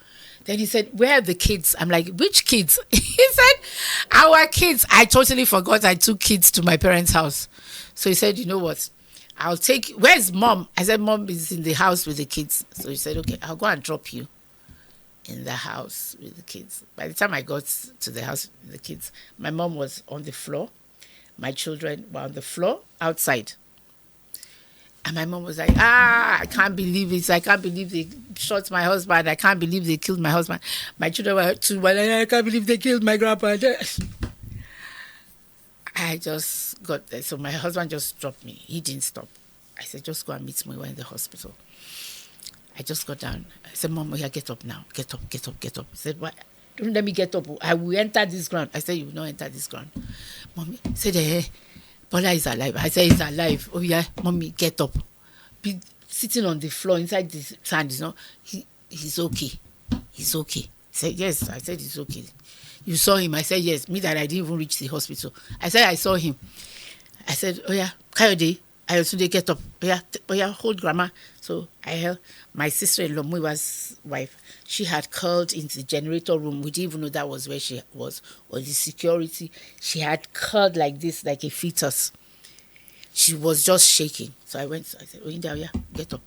Then he said, where are the kids? I'm like, which kids? He said, our kids. I totally forgot I took kids to my parents' house. So he said, you know what? Where's mom? I said, mom is in the house with the kids. So he said, okay, I'll go and drop you in the house with the kids. By the time I got to the house with the kids, my mom was on the floor. My children were on the floor outside. And my mom was like, I can't believe it. I can't believe they shot my husband. I can't believe they killed my husband. My children were too, well, I can't believe they killed my grandpa. I just got there. So my husband just dropped me. He didn't stop. I said, just go and meet me. We're in the hospital. I just got down. I said, Mom, yeah, get up now. Get up. He said, what? don't let me get up. I will enter this ground. I said, you will not enter this ground. Mommy said, Bola is alive. I said, he's alive. Oh yeah, mommy, get up. Be sitting on the floor inside the sand. He's okay. He's okay. He said, yes. I said, he's okay. You saw him? I said, yes. Me that I didn't even reach the hospital. I said, I saw him. I said, oh yeah, Kayode, I also did get up. Oh yeah, hold grandma. So I held my sister-in-law, Muiwa's wife. She had curled into the generator room. We didn't even know that was where she was, or the security. She had curled like this, like a fetus. She was just shaking. So I went. I said, oh yeah, get up,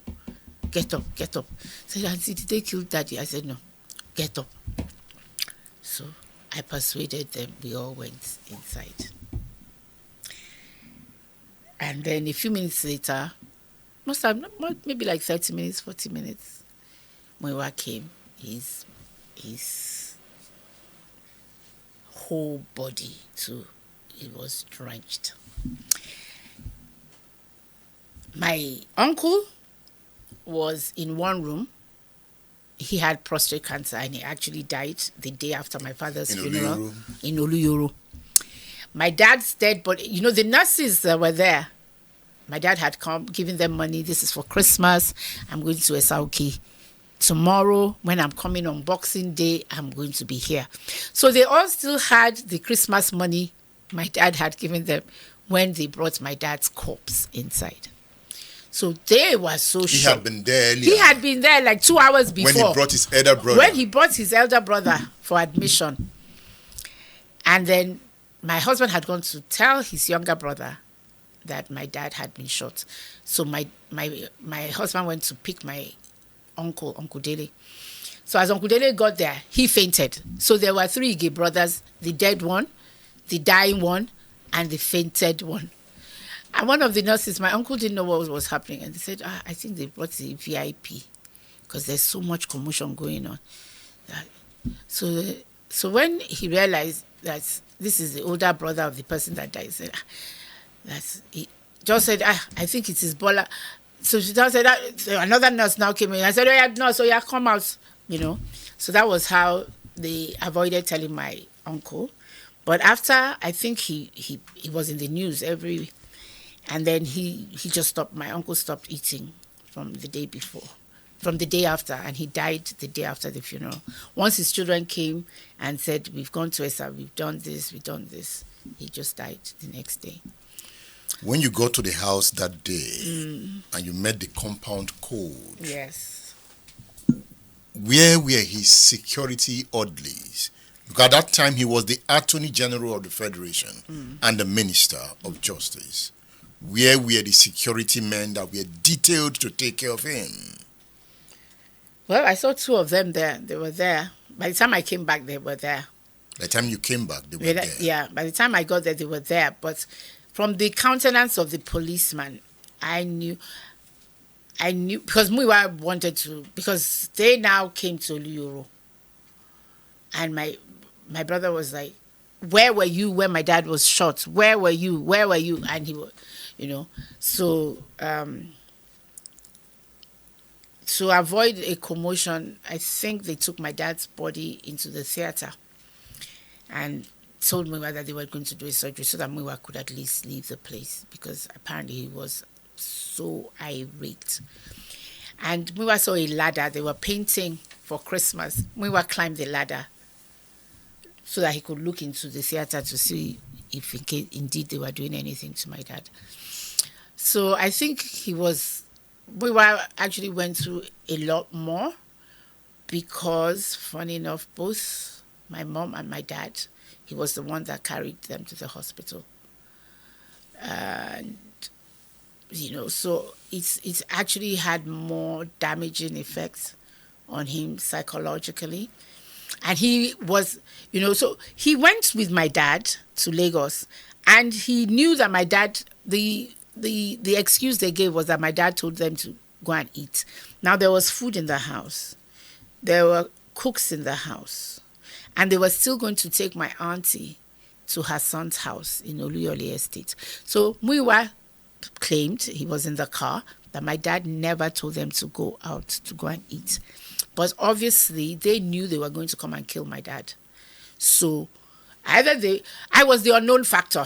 get up, get up. She said, Auntie, did they kill Daddy? I said, no, get up. So I persuaded them. We all went inside. And then a few minutes later, maybe like 30 minutes, 40 minutes, Muiwa came. His whole body too, it was drenched. My uncle was in one room. He had prostate cancer and he actually died the day after my father's funeral in Oluyoro. My dad's dead, but the nurses were there. My dad had come, giving them money. This is for Christmas. I'm going to Esauki. Tomorrow, when I'm coming on Boxing Day, I'm going to be here. So they all still had the Christmas money my dad had given them when they brought my dad's corpse inside. So they were so shocked. He had been there earlier. He had been there like 2 hours before. When he brought his elder brother. When he brought his elder brother for admission. And then my husband had gone to tell his younger brother that my dad had been shot. So my husband went to pick my Uncle Dele. So as Uncle Dele got there, he fainted. So there were 3 Ige brothers, the dead one, the dying one, and the fainted one. And one of the nurses, my uncle didn't know what was happening. And they said, I think they brought the VIP because there's so much commotion going on. So when he realized that this is the older brother of the person that died, he just said, I think it is Bola. So she just said, another nurse now came in. I said, oh yeah, nurse, come out, So that was how they avoided telling my uncle. But after, I think he was in the news and then he just stopped. My uncle stopped eating from the day after, and he died the day after the funeral. Once his children came and said, we've gone to Esa, we've done this, he just died the next day. When you got to the house that day and you met the compound code, yes, where were his security orderlies? Because at that time he was the Attorney General of the Federation and the Minister of Justice. Where were the security men that were detailed to take care of him? Well, I saw 2 of them there. They were there. By the time I came back, they were there. By the time you came back, they were there? Yeah, by the time I got there, they were there. But from the countenance of the policeman, I knew because Muiwa wanted to, because they now came to Oluyoro. And my brother was like, where were you when my dad was shot? Where were you? And he was, so to avoid a commotion, I think they took my dad's body into the theater and told Muiwa that they were going to do a surgery so that Muiwa could at least leave the place, because apparently he was so irate. And Muiwa saw a ladder. They were painting for Christmas. Muiwa climbed the ladder so that he could look into the theater to see if indeed they were doing anything to my dad. So I think Muiwa actually went through a lot more, because funny enough, both my mom and my dad, he was the one that carried them to the hospital. And, so it's actually had more damaging effects on him psychologically. And he was, so he went with my dad to Lagos, and he knew that my dad, the excuse they gave was that my dad told them to go and eat. Now, there was food in the house. There were cooks in the house. And they were still going to take my auntie to her son's house in Oluyole Estate. So Muiwa claimed, he was in the car, that my dad never told them to go out to go and eat. But obviously, they knew they were going to come and kill my dad. So I was the unknown factor,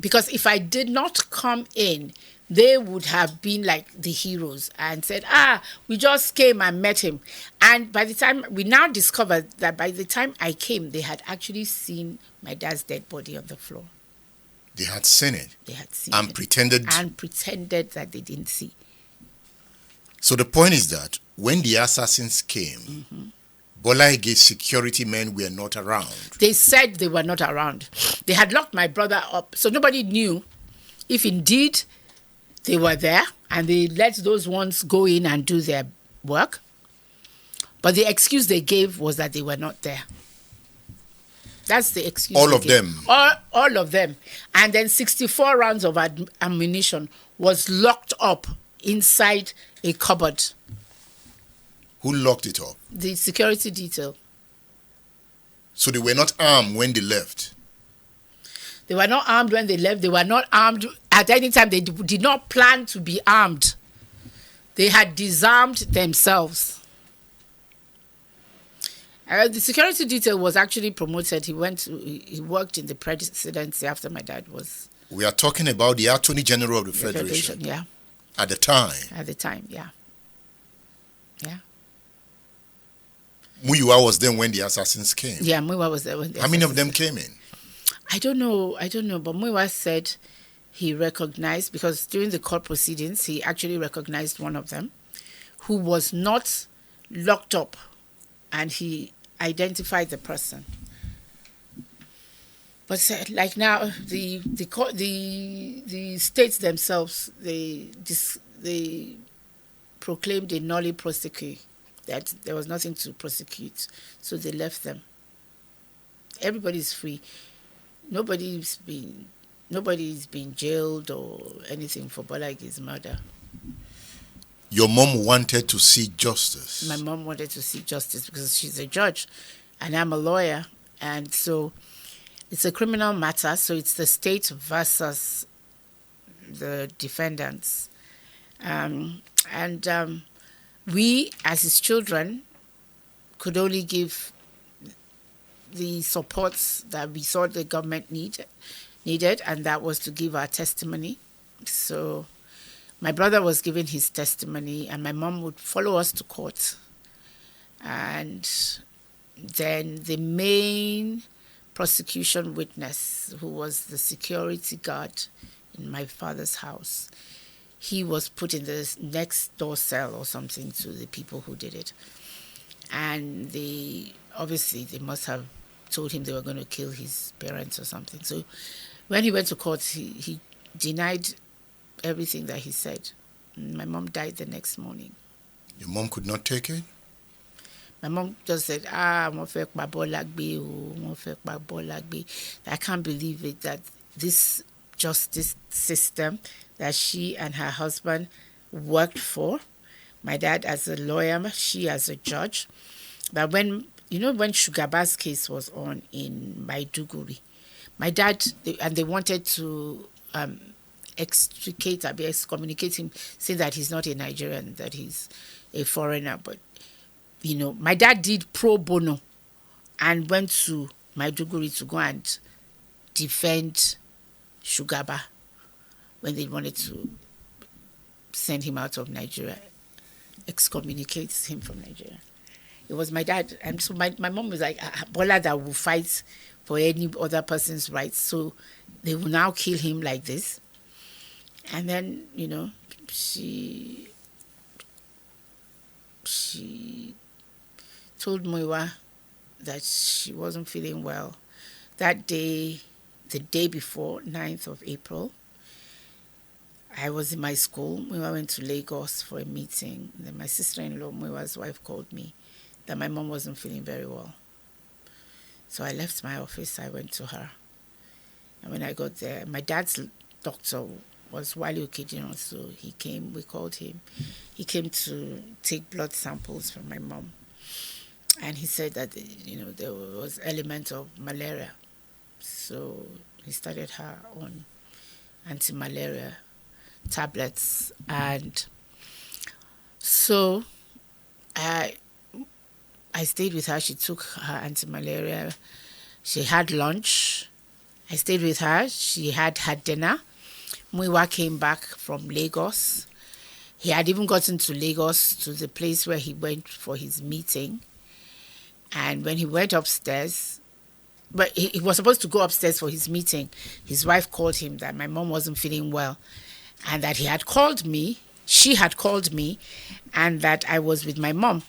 because if I did not come in, they would have been like the heroes and said, we just came and met him. And by the time we now discovered that by the time I came, they had actually seen my dad's dead body on the floor. They had seen it. They had seen and it. pretended. And pretended that they didn't see. So the point is that when the assassins came, Bola Ige's security men were not around. They said they were not around. They had locked my brother up, so nobody knew if indeed they were there, and they let those ones go in and do their work. But the excuse they gave was that they were not there. That's the excuse. All of them. All of them. And then 64 rounds of ammunition was locked up inside a cupboard. Who locked it up? The security detail. So they were not armed when they left. They were not armed when they left. They were not armed at any time. They did not plan to be armed. They had disarmed themselves. The security detail was actually promoted. He worked in the presidency after my dad was. We are talking about the Attorney General of the Federation. Yeah. At the time. At the time, yeah. Yeah. Muyiwa was then when the assassins came. Yeah, Muyiwa was there when the How many of them came in? I don't know. But Muyiwa said he recognized, because during the court proceedings, he actually recognized one of them who was not locked up, and he identified the person. But like now, the states themselves, they proclaimed a nolli prosequi, that there was nothing to prosecute, so they left them. Everybody's free. Nobody's been jailed or anything for Bola Ige's murder. Your mom wanted to see justice. My mom wanted to see justice because she's a judge and I'm a lawyer, and so it's a criminal matter, so it's the state versus the defendants. We, as his children, could only give the supports that we saw the government needed, and that was to give our testimony. So my brother was giving his testimony, and my mom would follow us to court. And then the main prosecution witness, who was the security guard in my father's house, he was put in the next door cell or something to the people who did it. And obviously they must have told him they were going to kill his parents or something. So when he went to court, he denied everything that he said. My mom died the next morning. Your mom could not take it? My mom just said, I can't believe it, that this justice system that she and her husband worked for, my dad as a lawyer, she as a judge, that when Sugaba's case was on in Maiduguri, my dad, they wanted to excommunicate him, say that he's not a Nigerian, that he's a foreigner. But, my dad did pro bono and went to Maiduguri to go and defend Shugaba when they wanted to send him out of Nigeria, excommunicate him from Nigeria. It was my dad. And so my mom was like, Bola that will fight for any other person's rights, so they will now kill him like this. And then, she told Muyiwa that she wasn't feeling well. That day, the day before, 9th of April, I was in my school. Muyiwa went to Lagos for a meeting. Then my sister-in-law, Muyiwa's wife, called me that my mom wasn't feeling very well. So I left my office. I went to her. And when I got there, my dad's doctor was Wale Okejiro, so he came. We called him. He came to take blood samples from my mom. And he said that, there was element of malaria. So he started her on anti-malaria tablets. And so I stayed with her. She took her anti-malaria She had lunch. I stayed with her. She had her dinner. Muiwa came back from Lagos. He had even gotten to Lagos, to the place where he went for his meeting. And when he went upstairs, but he was supposed to go upstairs for his meeting, his wife called him that my mom wasn't feeling well and that he had called me, she had called me, and that I was with my mom.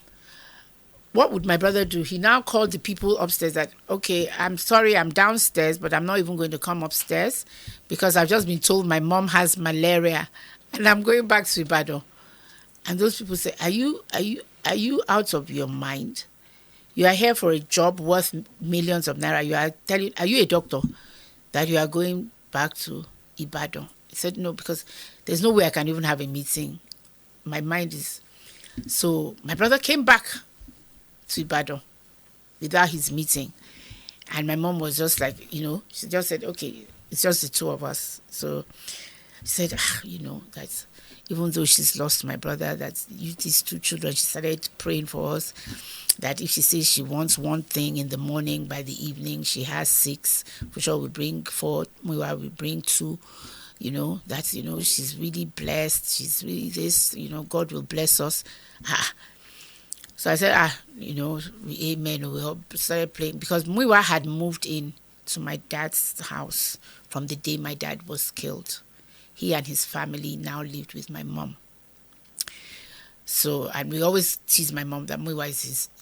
What would my brother do? He now called the people upstairs that, okay, I'm sorry, I'm downstairs, but I'm not even going to come upstairs because I've just been told my mom has malaria and I'm going back to Ibadan. And those people say, are you out of your mind? You are here for a job worth millions of naira. Are you a doctor that you are going back to Ibadan? He said, no, because there's no way I can even have a meeting. My mind is... So my brother came back to Ibadan without his meeting. And my mom was just like, she just said, okay, it's just the two of us. So she said, that even though she's lost my brother, that these two children, she started praying for us, that if she says she wants one thing in the morning, by the evening she has 6, for sure we bring 4, we bring 2, she's really blessed, she's really this, God will bless us. So I said, amen. We all started praying because Muiwa had moved in to my dad's house from the day my dad was killed. He and his family now lived with my mom. So, and we always tease my mom that Muiwa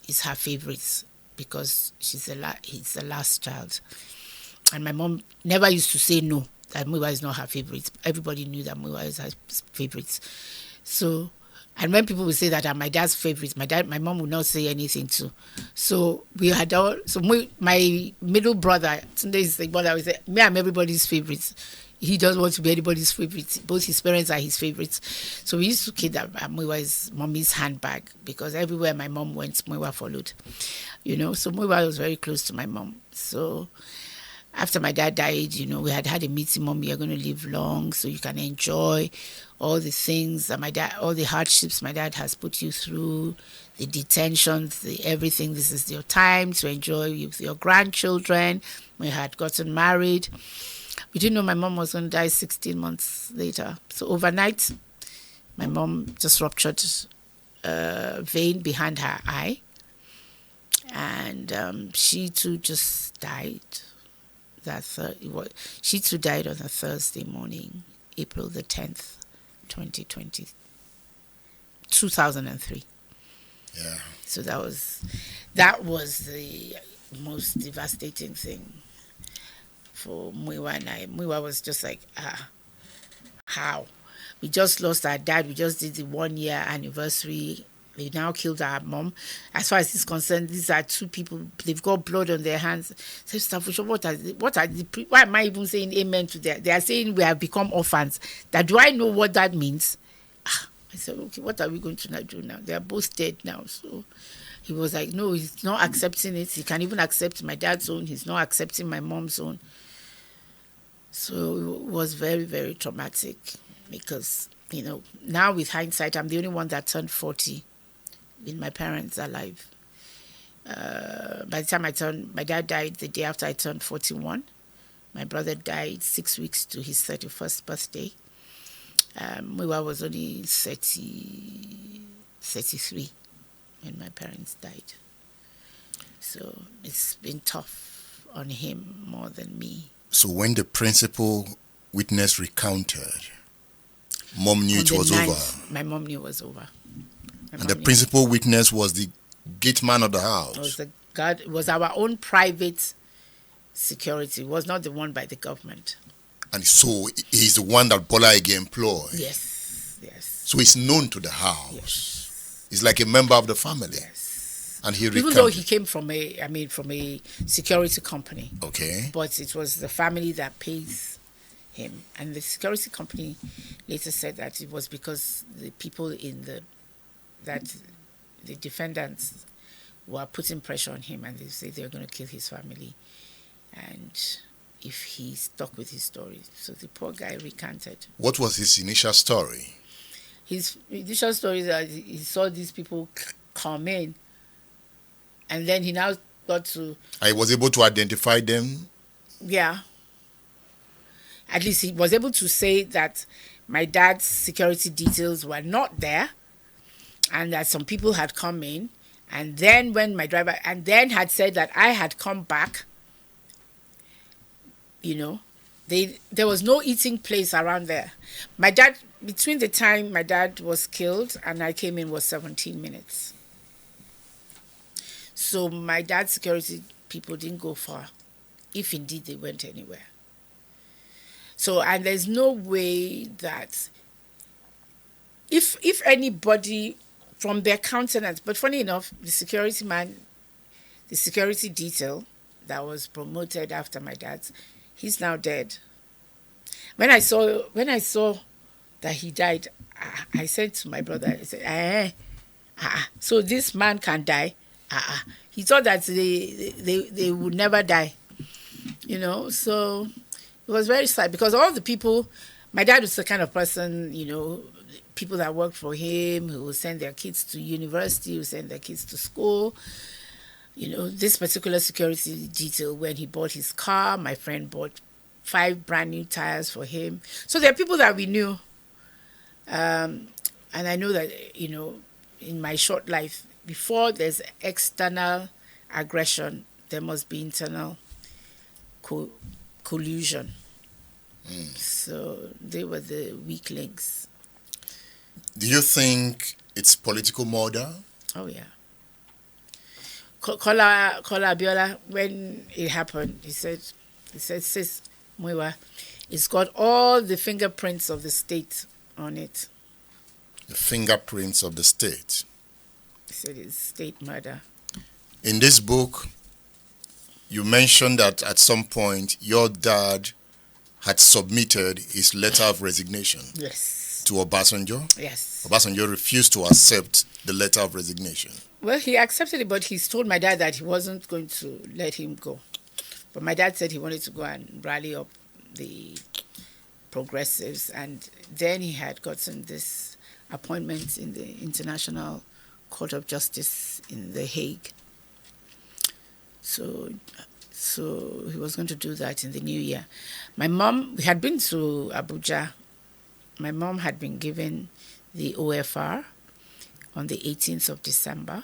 is her favorite because he's the last child. And my mom never used to say no, that Muiwa is not her favorite. Everybody knew that Muiwa is her favorite. So, and when people would say that I'm my dad's favorite, my mom would not say anything too. So my middle brother, Tunde is the brother, would say, me, I'm everybody's favorite. He doesn't want to be anybody's favorite. Both his parents are his favorites. So we used to kid that Muiwa is mommy's handbag because everywhere my mom went, Muiwa followed. So Muiwa was very close to my mom. So after my dad died, we had a meeting, Mom, you're going to live long so you can enjoy all the things that all the hardships my dad has put you through, the detentions, everything. This is your time to enjoy with your grandchildren. We had gotten married. We didn't know my mom was going to die 16 months later. So overnight, my mom just ruptured a vein behind her eye. And she too just died. She too died on a Thursday morning, April the 10th, 2003. Yeah. So that was the most devastating thing for Muiwa and I. Muiwa was just like, how? We just lost our dad. We just did the 1-year anniversary. They now killed our mom. As far as it's concerned, these are two people. They've got blood on their hands. Why am I even saying amen to that? They are saying we have become orphans. That do I know what that means? I said, okay, what are we going to do now? They are both dead now. So he was like, no, he's not accepting it. He can't even accept my dad's own. He's not accepting my mom's own. So it was very, very traumatic because, now with hindsight, I'm the only one that turned 40 with my parents alive. By the time my dad died the day after I turned 41. My brother died 6 weeks to his 31st birthday. Muiwa was only 33 when my parents died. So it's been tough on him more than me. So when the principal witness recounted, Mom knew it was over. My mom knew it was over. And the principal witness was the gate man of the house. It was our own private security. It was not the one by the government. And so he's the one that Bola Ige employed. Yes. So he's known to the house. Yes. He's like a member of the family. Yes. And he even though he came from a security company. Okay. But it was the family that pays him. And the security company later said that it was because the people that the defendants were putting pressure on him, and they said they were going to kill his family. And if he stuck with his story. So the poor guy recanted. What was his initial story? His initial story is that he saw these people come in, and then he now got to... I was able to identify them. Yeah. At least he was able to say that my dad's security details were not there, and that some people had come in, and then when my driver, and then had said that I had come back, there was no eating place around there. My dad, between the time my dad was killed and I came in, was 17 minutes. So my dad's security people didn't go far, if indeed they went anywhere. So, and there's no way that if anybody from their countenance, but funny enough, the security detail that was promoted after my dad's, he's now dead. When I saw that he died, I said to my brother, I said, so this man can die? He thought that they would never die, so it was very sad because all the people, my dad was the kind of person, people that worked for him who would send their kids to university, who send their kids to school. This particular security detail, when he bought his car, my friend bought 5 brand new tires for him. So there are people that we knew. And I know that, in my short life, before there's external aggression, there must be internal collusion. So they were the weak links. Do you think it's political murder? Oh, yeah. Kola Abiola, when it happened, he said, Sis Muiwa, it's got all the fingerprints of the state on it. The fingerprints of the state. He said it's state murder. In this book, you mentioned that at some point your dad had submitted his letter of resignation. Yes. To Obasanjo? Yes. Obasanjo refused to accept the letter of resignation. Well, he accepted it, but he's told my dad that he wasn't going to let him go. But my dad said he wanted to go and rally up the progressives, and then he had gotten this appointment in the International Court of Justice in The Hague. So he was going to do that in the new year. My mom, we had been to Abuja. My mom had been given the OFR on the 18th of December.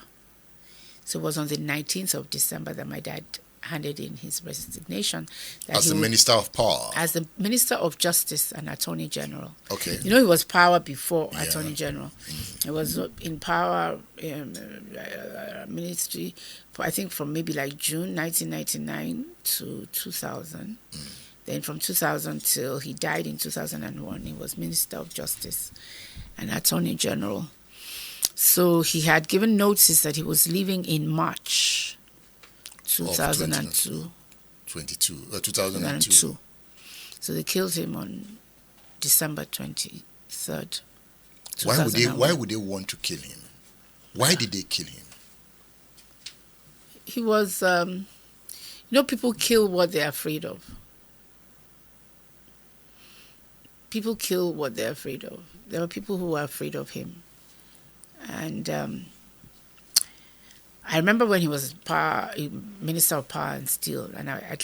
So it was on the 19th of December that my dad handed in his resignation. As the Minister of Power? As the Minister of Justice and Attorney General. Okay. He was power before Attorney General. He was in power ministry, for, I think, from maybe like June 1999 to 2000. Then from 2000 till he died in 2001, he was Minister of Justice and Attorney General. So he had given notice that he was leaving in March 2002. 2002. So they killed him on December 23rd. Why would they want to kill him? Why did they kill him? He was, people kill what they're afraid of. People kill what they're afraid of. There were people who were afraid of him. And I remember when he was Minister of Power and Steel, and I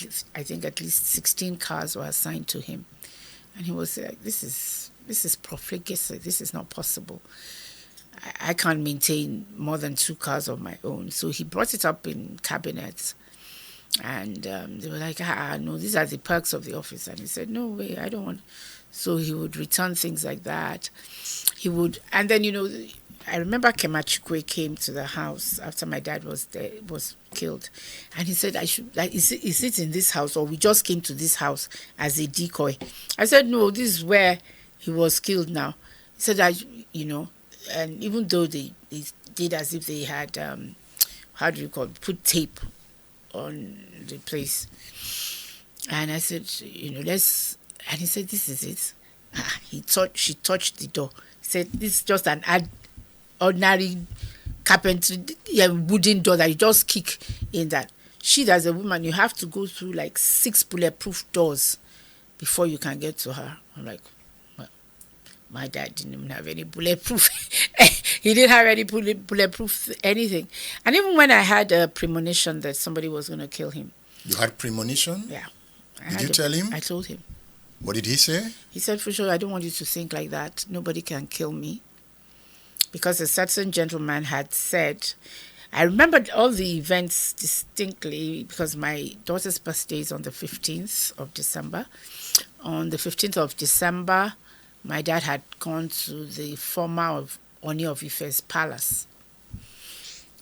think at least 16 cars were assigned to him. And he was like, this is profligacy. This is not possible. I can't maintain more than 2 cars of my own. So he brought it up in cabinet. And they were like, no, these are the perks of the office. And he said, no way, I don't want. So he would return things like that. He would, and then, I remember Kemachukwe came to the house after my dad was killed, and he said, is it in this house, or we just came to this house as a decoy? I said, no, this is where he was killed now. He said that, and even though they did as if they had, put tape on the place. And I said, and he said, this is it. She touched the door. He said, this is just an ordinary carpentry wooden door that you just kick in that. She, as a woman, you have to go through like 6 bulletproof doors before you can get to her. I'm like, well, my dad didn't even have any bulletproof He didn't have any bulletproof anything. And even when I had a premonition that somebody was going to kill him. You had premonition? Yeah. Did you tell him? I told him. What did he say? He said, for sure, I don't want you to think like that. Nobody can kill me. Because a certain gentleman had said, I remembered all the events distinctly because my daughter's birthday is on the 15th of December. On the 15th of December, my dad had gone to the former of Oni of Ife's palace,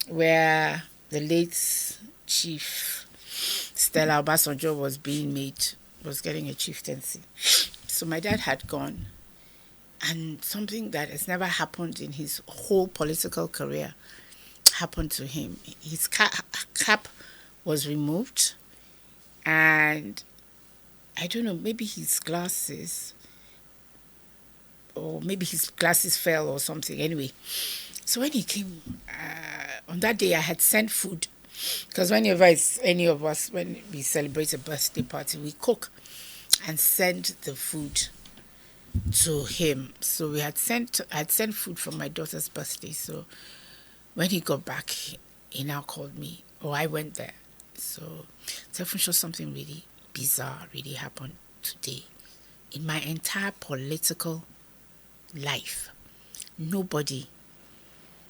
where the late chief Stella Obasanjo was getting a chieftaincy. So my dad had gone, and something that has never happened in his whole political career happened to him. His cap was removed, and I don't know, maybe his glasses, or maybe his glasses fell or something. Anyway, so when he came, on that day I had sent food, because whenever it's any of us, when we celebrate a birthday party, we cook and send the food to him. So I had sent food for my daughter's birthday. So when he got back, he now called me, or I went there. So Funso, something really bizarre really happened today. In my entire political life, nobody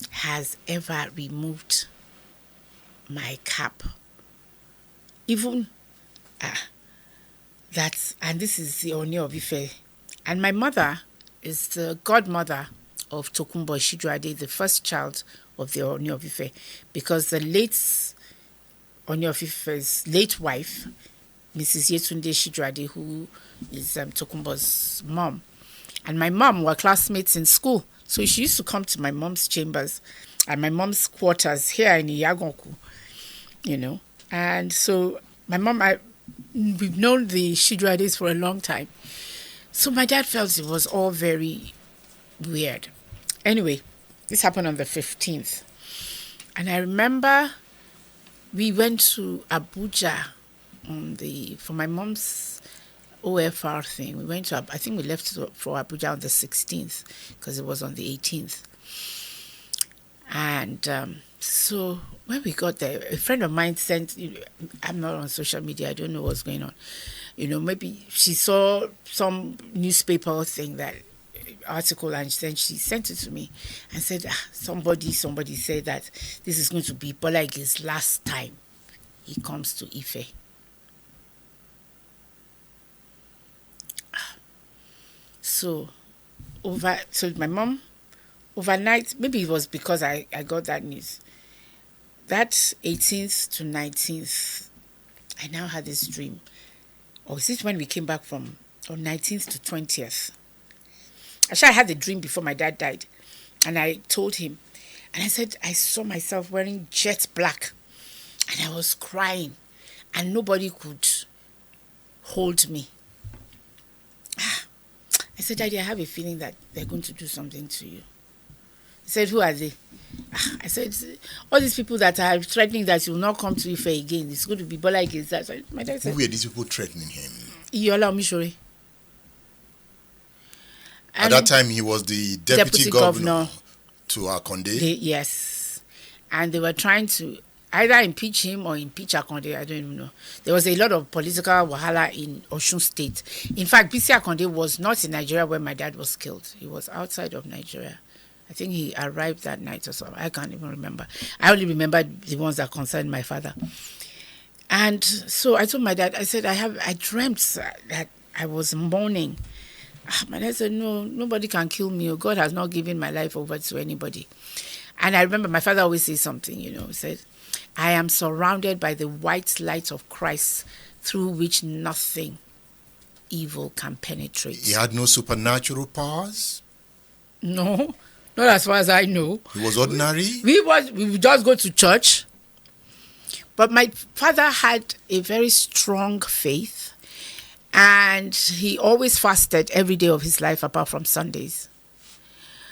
has ever removed my cap. Even and this is the Oni of Ife. And my mother is the godmother of Tokunbo Shijuade, the first child of the Oni of Ife, because the late Oni of Ife's late wife, Mrs. Yetunde Shijuade, who is Tokunbo's mom, and my mom were classmates in school. So she used to come to my mom's chambers and my mom's quarters here in Iyagonku, And so my mom, we've known the Shijuades for a long time. So my dad felt it was all very weird. Anyway, this happened on the 15th. And I remember we went to Abuja for my mom's OFR thing. We went to, I think we left for Abuja on the 16th because it was on the 18th. And so when we got there, a friend of mine sent, I'm not on social media, I don't know what's going on. Maybe she saw some newspaper thing, that article, and then she sent it to me and said, somebody said that this is going to be Bola Ige's last time he comes to Ife. So my mom, overnight, maybe it was because I got that news. That 18th to 19th, I now had this dream. Or is it when we came back from 19th to 20th? Actually, I had the dream before my dad died. And I told him. And I said, I saw myself wearing jet black. And I was crying. And nobody could hold me. I said, Daddy, I have a feeling that they're going to do something to you. He said, who are they? I said, all these people that are threatening that you will not come to Ife again. It's going to be Bola Ige. That. So my dad said, who were these people threatening him? Iyola Omishore. At that time, he was the deputy governor to Akonde. Yes. And they were trying to either impeach him or impeach Akonde. I don't even know. There was a lot of political wahala in Osun State. In fact, BC Akonde was not in Nigeria when my dad was killed. He was outside of Nigeria. I think he arrived that night or something. I can't even remember. I only remember the ones that concerned my father. And so I told my dad, I said, I dreamt that I was mourning. My dad said, no, nobody can kill me. God has not given my life over to anybody. And I remember my father always says something, he said, I am surrounded by the white light of Christ through which nothing evil can penetrate. He had no supernatural powers? No, not as far as I know. He was ordinary? We would just go to church. But my father had a very strong faith, and he always fasted every day of his life apart from Sundays.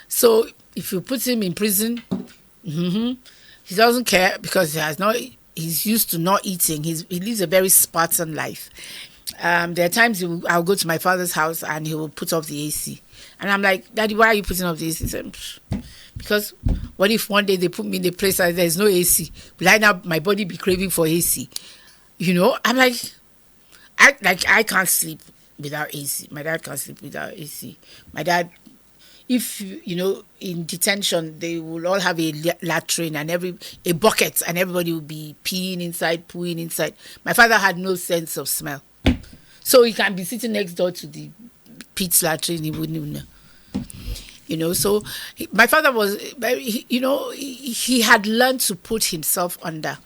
So if you put him in prison, he doesn't care because he's used to not eating. He lives a very Spartan life. There are times I'll go to my father's house and he will put off the AC And I'm like, Daddy, why are you putting up this? He said, because what if one day they put me in a place and there's no AC? Will I now, my body be craving for AC? I'm like, I can't sleep without AC. My dad can't sleep without AC. My dad, if in detention, they will all have a latrine and a bucket, and everybody will be peeing inside, pooing inside. My father had no sense of smell, so he can be sitting next door to the pit latrine. He wouldn't even know. So my father was, he had learned to put himself under.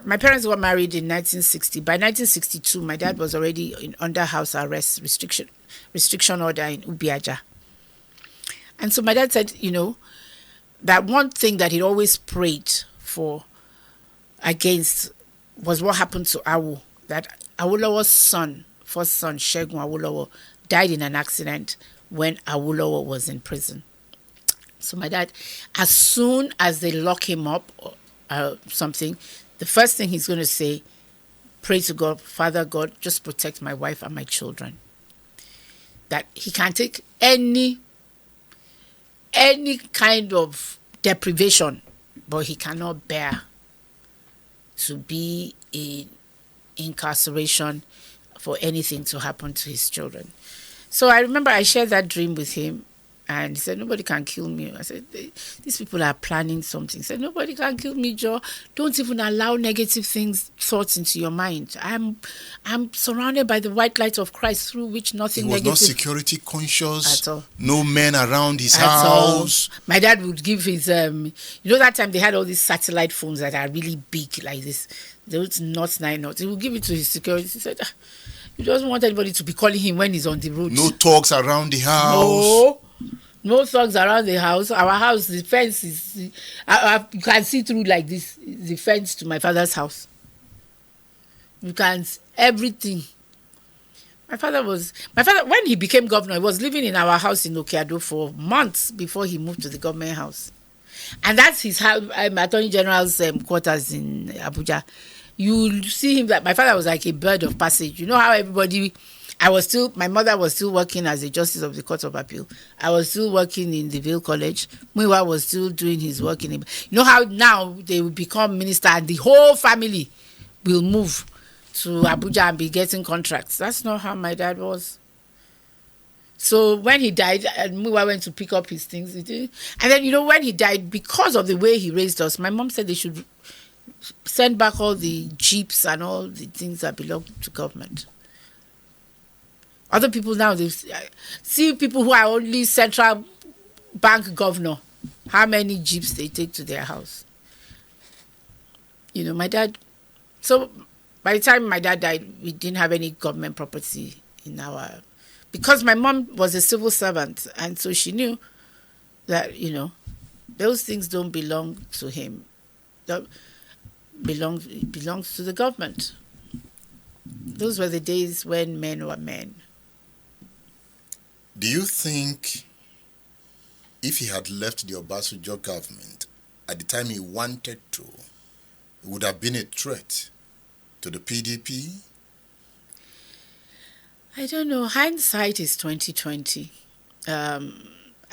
My parents were married in 1960. By 1962, my dad was already under house arrest restriction order in Ubiaja. And so my dad said, that one thing that he'd always prayed against was what happened to Awu. That Awolowo's first son, Segun Awolowo, died in an accident when Awolowo was in prison. So my dad, as soon as they lock him up or something, the first thing he's going to say, pray to God, Father God, just protect my wife and my children. That he can't take any kind of deprivation, but he cannot bear to be in incarceration for anything to happen to his children. So I remember I shared that dream with him, and he said, nobody can kill me. I said, these people are planning something. He said, nobody can kill me, Joe. Don't even allow negative thoughts into your mind. I'm surrounded by the white light of Christ, through which nothing negative. He was not security conscious. At all. No men around his At house. All. My dad would give his, that time they had all these satellite phones that are really big like this. Those knots, 9 knots. He would give it to his security. He said, he doesn't want anybody to be calling him when he's on the road. No talks around the house. No thugs around the house. Our house, the fence is, you can see through like this, the fence to my father's house. You can, everything. My father, when he became governor, he was living in our house in Okeado for months before he moved to the government house. And that's his Attorney General's quarters in Abuja. You see him, that my father was like a bird of passage. You know how my mother was still working as a justice of the Court of Appeal. I was still working in the Ville College. Muiwa was still doing his work in. You know how now they will become minister and the whole family will move to Abuja and be getting contracts. That's not how my dad was. So when he died, and Muiwa went to pick up his things. And then, when he died, because of the way he raised us, my mom said they should send back all the jeeps and all the things that belong to government. Other people now, they see people who are only central bank governor, how many jeeps they take to their house. My dad, so by the time my dad died, we didn't have any government property because my mom was a civil servant, and so she knew that, those things don't belong to him. It belongs to the government. Those were the days when men were men. Do you think if he had left the Obasanjo government at the time he wanted to, it would have been a threat to the PDP? I don't know. Hindsight is 2020. I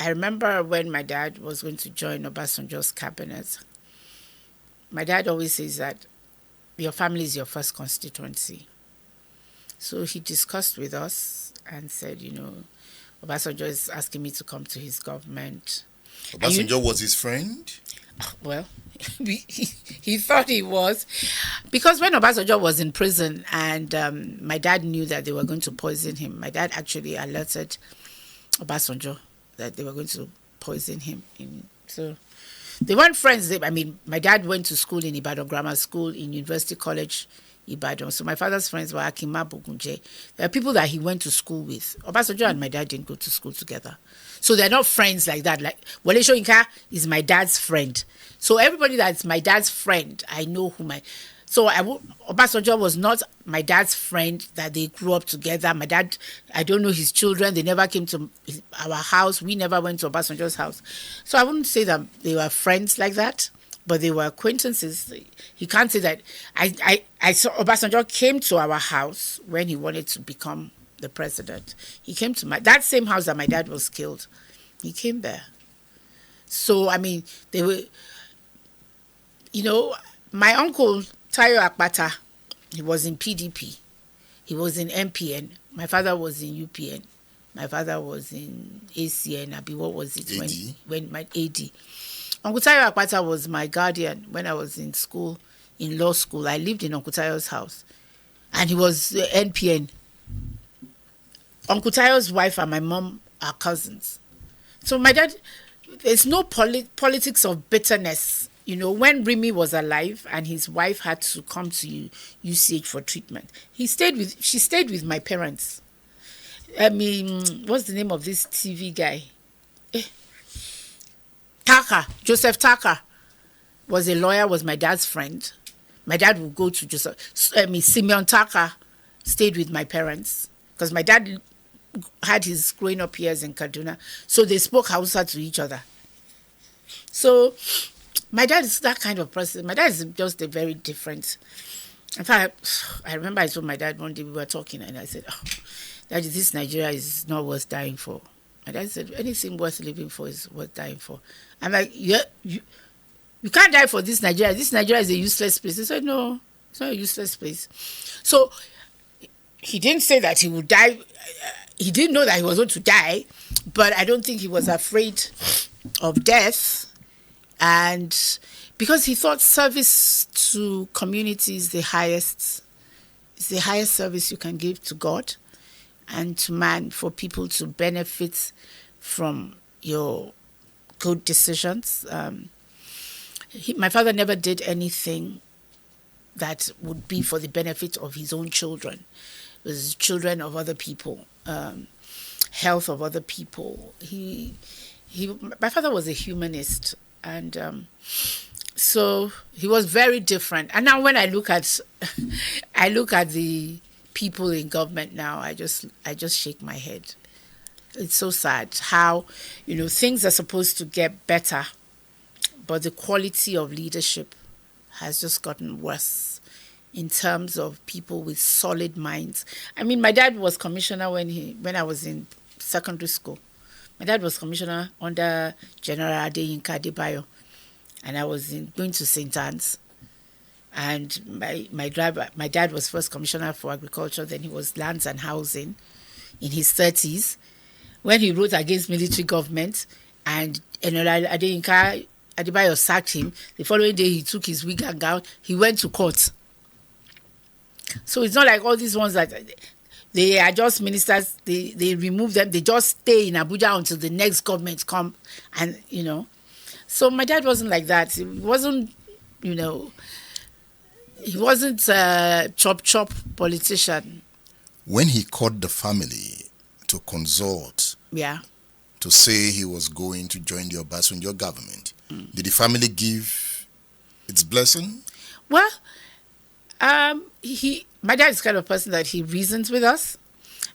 remember when my dad was going to join Obasanjo's cabinet. My dad always says that your family is your first constituency. So he discussed with us and said, Obasanjo is asking me to come to his government. Obasanjo was his friend? Well, he thought he was. Because when Obasanjo was in prison and my dad knew that they were going to poison him, my dad actually alerted Obasanjo that they were going to poison him. So they weren't friends. My dad went to school in Ibadan Grammar School, in University College, Ibadan. So my father's friends were Akima Bogunje. There are people that he went to school with. Obasanjo and my dad didn't go to school together. So they're not friends like that. Like Wole Soyinka is my dad's friend. So everybody that's my dad's friend, I know who Obasanjo was not my dad's friend that they grew up together. My dad, I don't know his children. They never came to our house. We never went to Obasanjo's house. So I wouldn't say that they were friends like that, but they were acquaintances. He can't say that. I saw Obasanjo came to our house when he wanted to become the president. He came to that same house that my dad was killed. He came there. So, I mean, they were, my uncle, Tayo Akpata, he was in PDP. He was in MPN. My father was in UPN. My father was in ACN. What was it? AD? When my AD. Uncle Tayo Akpata was my guardian when I was in school, in law school. I lived in Uncle Tayo's house. And he was NPN. Uncle Tayo's wife and my mom are cousins. So my dad, there's no politics of bitterness. When Remy was alive and his wife had to come to UCH for treatment, she stayed with my parents. I mean, what's the name of this TV guy? Joseph Tucker was a lawyer, was my dad's friend. My dad would go to Simeon Tucker stayed with my parents because my dad had his growing up years in Kaduna. So they spoke Hausa to each other. So my dad is that kind of person. My dad is just a very different. In fact, I remember I told my dad one day we were talking and I said, Daddy, this Nigeria is not worth dying for. My dad said, anything worth living for is worth dying for. I'm like, yeah, you can't die for this Nigeria. This Nigeria is a useless place. He said, no, it's not a useless place. So he didn't say that he would die. He didn't know that he was going to die, but I don't think he was afraid of death. And because he thought service to community is the highest service you can give to God and to man, for people to benefit from your good decisions. My father never did anything that would be for the benefit of his own children. It was children of other people, health of other people. My father was a humanist, and so he was very different. And now when I look at the people in government now, I just shake my head. It's so sad how things are supposed to get better, but the quality of leadership has just gotten worse in terms of people with solid minds. I mean, my dad was commissioner when I was in secondary school. My dad was commissioner under General Adeyinka Adebayo, and I was going to St. Anne's. And my dad was first commissioner for agriculture, then he was lands and housing in his 30s when he wrote against military government, and General Adeyinka Adebayo sacked him. The following day, he took his wig and gown. He went to court. So it's not like all these ones that they are just ministers. They remove them. They just stay in Abuja until the next government come. And, So my dad wasn't like that. He wasn't, he wasn't a chop politician. When he called the family to consult, to say he was going to join the Obasanjo government, did the family give its blessing? Well, my dad is the kind of person that he reasons with us.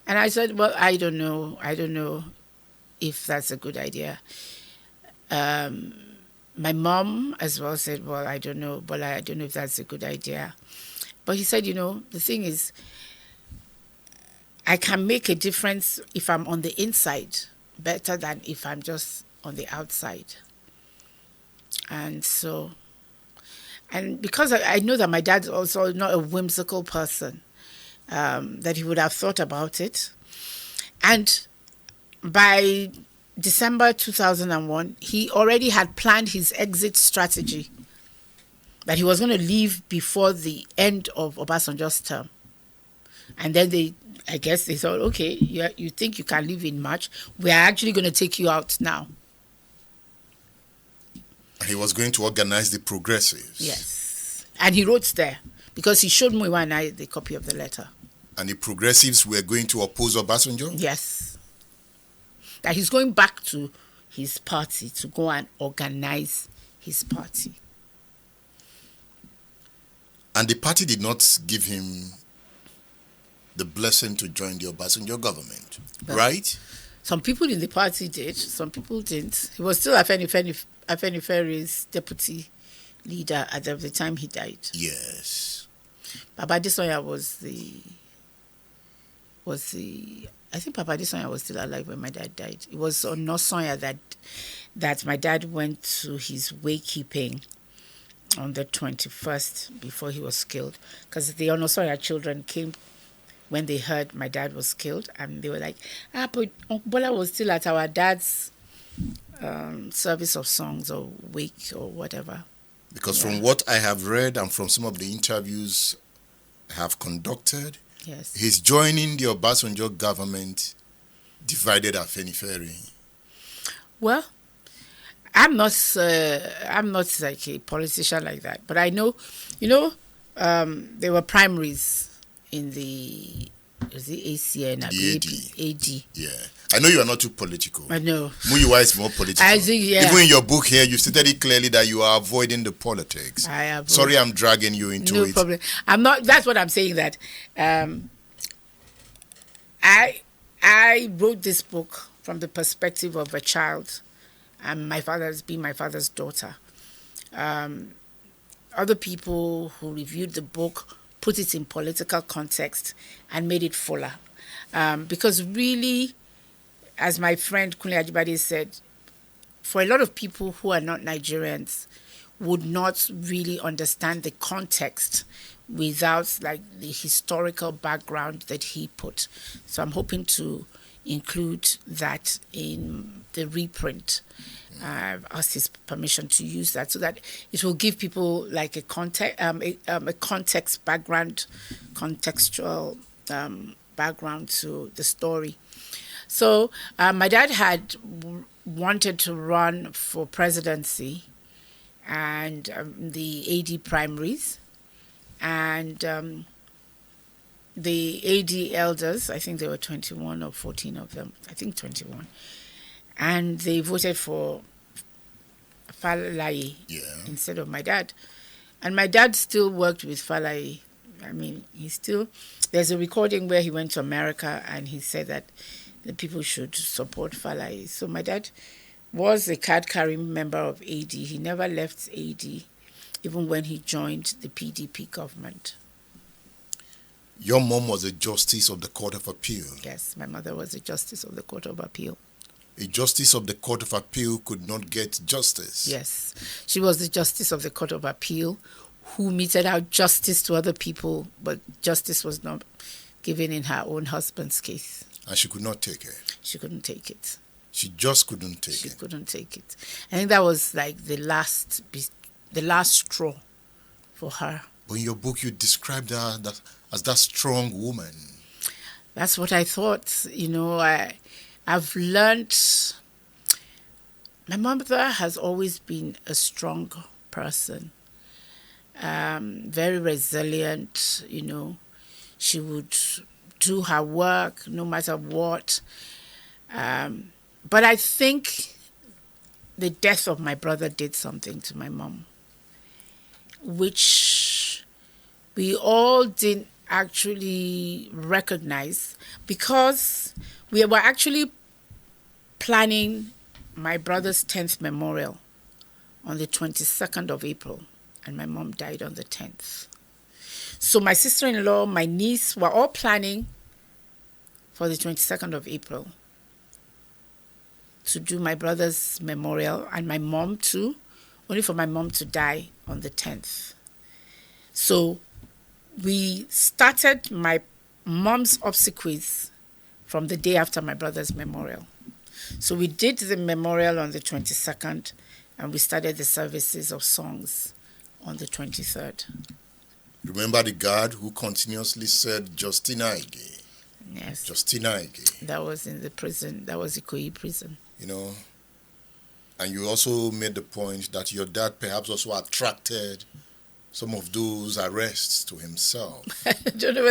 And I said, well, I don't know if that's a good idea. My mom as well said, well, I don't know if that's a good idea. But he said, the thing is, I can make a difference if I'm on the inside better than if I'm just on the outside. And so, and because I know that my dad's also not a whimsical person, that he would have thought about it. And by December 2001, he already had planned his exit strategy, that he was going to leave before the end of Obasanjo's term. And then I guess they thought, okay, you think you can leave in March? We are actually going to take you out now. He was going to organize the progressives. Yes. And he wrote there, because he showed Muiwa and I the copy of the letter. And the progressives were going to oppose Obasanjo? Yes. That he's going back to his party to go and organize his party. And the party did not give him the blessing to join the Obasanjo government, right? Some people in the party did, some people didn't. He was still Afenifere's deputy leader at the time he died. Yes. Baba Adesoya was I think Papa Adesanya was still alive when my dad died. It was on Nosonya that my dad went to his waykeeping on the 21st before he was killed. Because the Onosoya children came when they heard my dad was killed, and they were like, but Uncle Bola was still at our dad's service of songs or wake or whatever. Because from what I have read and from some of the interviews I have conducted, yes, he's joining the Obasanjo government divided Afenifere. Well, I'm not like a politician like that, but I know, there were primaries in the ACN, AD. Yeah, I know you are not too political. I know. Muyiwa is more political. I think, yeah. Even in your book here, you stated it clearly that you are avoiding the politics. I am. Sorry, I'm dragging you into it. No problem. I'm not. That's what I'm saying. That I wrote this book from the perspective of a child, and my father's daughter. Other people who reviewed the book put it in political context and made it fuller. Because really, as my friend Kunle Ajibade said, for a lot of people who are not Nigerians, would not really understand the context without like the historical background that he put. So I'm hoping to include that in the reprint. I've asked his permission to use that so that it will give people like a context background, contextual background to the story. So my dad had wanted to run for presidency and the AD primaries, and the AD elders, I think there were 21 or 14 of them, I think 21, and they voted for Falaye instead of my dad. And my dad still worked with Falaye. I mean, there's a recording where he went to America and he said that the people should support Falaye. So my dad was a card-carrying member of AD. He never left AD, even when he joined the PDP government. Your mom was a justice of the Court of Appeal. Yes, my mother was a justice of the Court of Appeal. A justice of the Court of Appeal could not get justice. Yes, she was the justice of the Court of Appeal who meted out justice to other people, but justice was not given in her own husband's case. And she could not take it. She couldn't take it. She just couldn't take it. She couldn't take it. I think that was like the last straw for her. But in your book, you described her as that strong woman. That's what I thought. I've learned. My mother has always been a strong person, very resilient. She would do her work no matter what. But I think the death of my brother did something to my mom, which we all didn't actually recognize, because we were actually planning my brother's 10th memorial on the 22nd of April, and my mom died on the 10th. So my sister-in-law, my niece were all planning for the 22nd of April to do my brother's memorial, and my mom too, only for my mom to die on the 10th. So we started my mom's obsequies from the day after my brother's memorial. So we did the memorial on the 22nd, and we started the services of songs on the 23rd. Remember the guard who continuously said, Justina Ige? Yes. Justina Ige. That was in the prison. That was Ikoyi prison. And you also made the point that your dad perhaps also attracted some of those arrests to himself. I don't know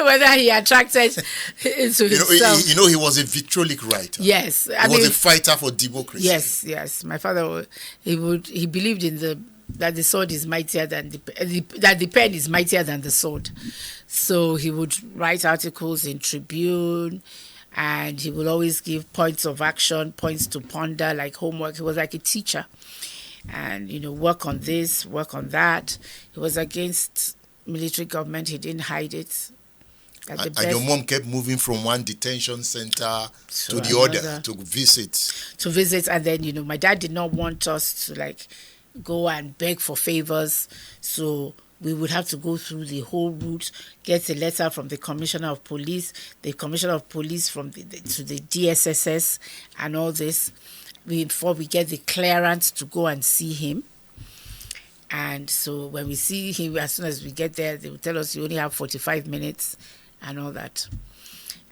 whether he attracted it to himself. He was a vitriolic writer. Yes, he was a fighter for democracy. Yes. My father, he believed in that the sword is mightier than that the pen is mightier than the sword. So he would write articles in Tribune, and he would always give points of action, points to ponder, like homework. He was like a teacher. And, work on this, work on that. He was against military government. He didn't hide it. That the And your best mom kept moving from one detention center to the another. other to visit. To visit, and then my dad did not want us to like go and beg for favors, so we would have to go through the whole route, get a letter from the commissioner of police from to the DSSS and all this before we get the clearance to go and see him. And so when we see him, as soon as we get there, they will tell us you only have 45 minutes and all that.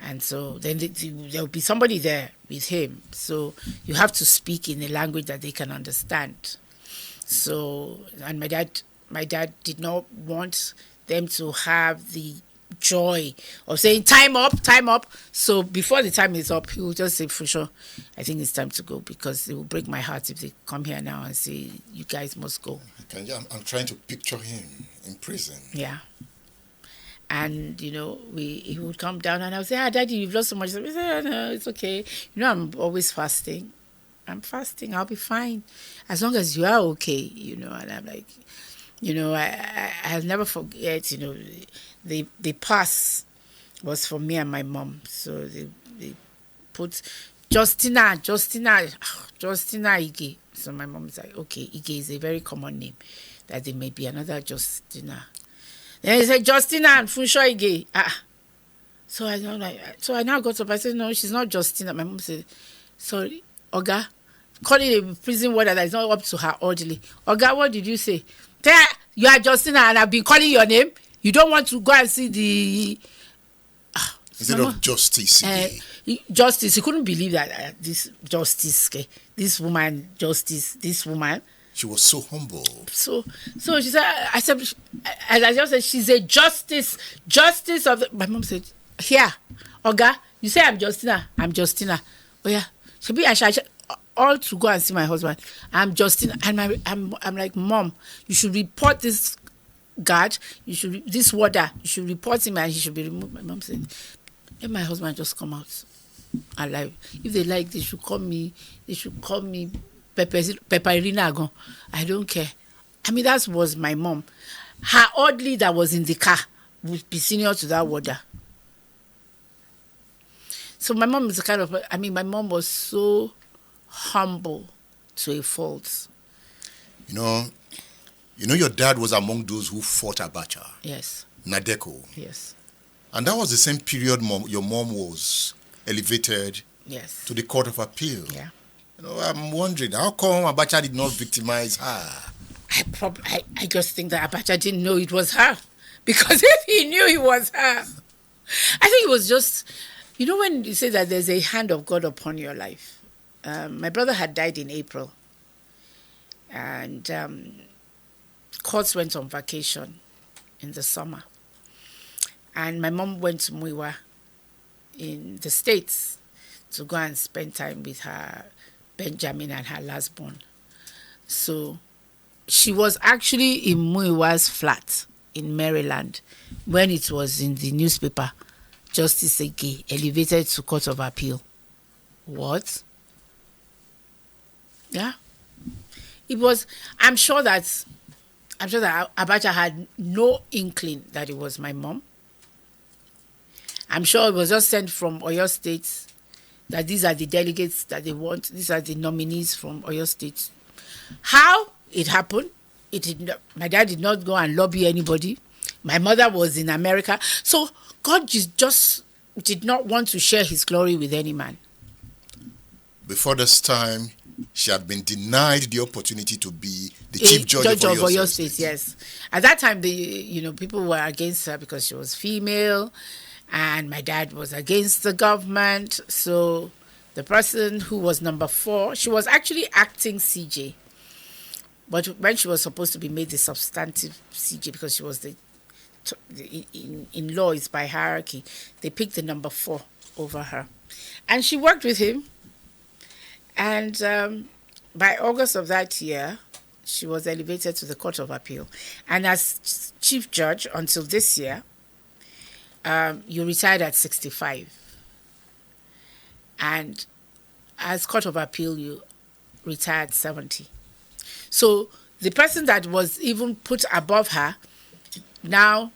And so then there will be somebody there with him. So you have to speak in a language that they can understand. So, and my dad did not want them to have the joy of saying time up. So before the time is up, he will just say, for sure, I think it's time to go, because it will break my heart if they come here now and say, you guys must go. I'm trying to picture him in prison. Yeah. And, he would come down and I would say, Daddy, you've lost so much. He said, no, it's okay. I'm always fasting. I'm fasting. I'll be fine. As long as you are okay, And I'm like, I'll never forget, the pass was for me and my mom. So they put Justina Ige. So my mom's like, okay, Ige is a very common name, that there may be another Justina. Then he said, Justina and Funso Adegbola. So I now got up. I said, no, she's not Justina. My mom said, sorry, Oga, calling a prison warder that is not up to her orderly. Oga, what did you say? You are Justina and I've been calling your name. You don't want to go and see the... Instead of Justice. Justice. He couldn't believe that this Justice, this woman, She was so humble. So she said, I just said, she's a justice of the... My mom said, here, Oga, you say I'm Justina. Oh yeah, I should all to go and see my husband. I'm Justina, and I'm like, Mom, you should report this guard. This warder. You should report him, and he should be removed. My mom said, let my husband just come out alive. If they like, they should call me Pepperina Agon. I don't care. I mean, that was my mom. Her orderly that was in the car would be senior to that warder. So my mom is the kind of... my mom was so humble to a fault. Your dad was among those who fought Abacha. Yes. Nadeko. Yes. And that was the same period your mom was elevated to the Court of Appeal. Yeah. I'm wondering, how come Abacha did not victimize her? I just think that Abacha didn't know it was her. Because if he knew it was her, I think it was just... when you say that there's a hand of God upon your life. My brother had died in April. And courts went on vacation in the summer. And my mom went to Muiwa in the States to go and spend time with her Benjamin and her last born. So she was actually in Muiwa's flat in Maryland when it was in the newspaper, Justice Ige elevated to Court of Appeal. What? Yeah. It was, I'm sure that Abacha had no inkling that it was my mom. I'm sure it was just sent from Oyo State that these are the delegates that they want. These are the nominees from Oyo State. How it happened, my dad did not go and lobby anybody. My mother was in America. So God just did not want to share his glory with any man. Before this time, she had been denied the opportunity to be the chief judge of Oyo State. Yes. At that time, people were against her because she was female, and my dad was against the government. So the person who was number 4, she was actually acting CJ. But when she was supposed to be made the substantive CJ, because she was in law, it's by hierarchy, they picked the number 4 over her. And she worked with him. And by August of that year, she was elevated to the Court of Appeal. And as chief judge until this year, you retired at 65. And as Court of Appeal, you retired 70. So the person that was even put above her now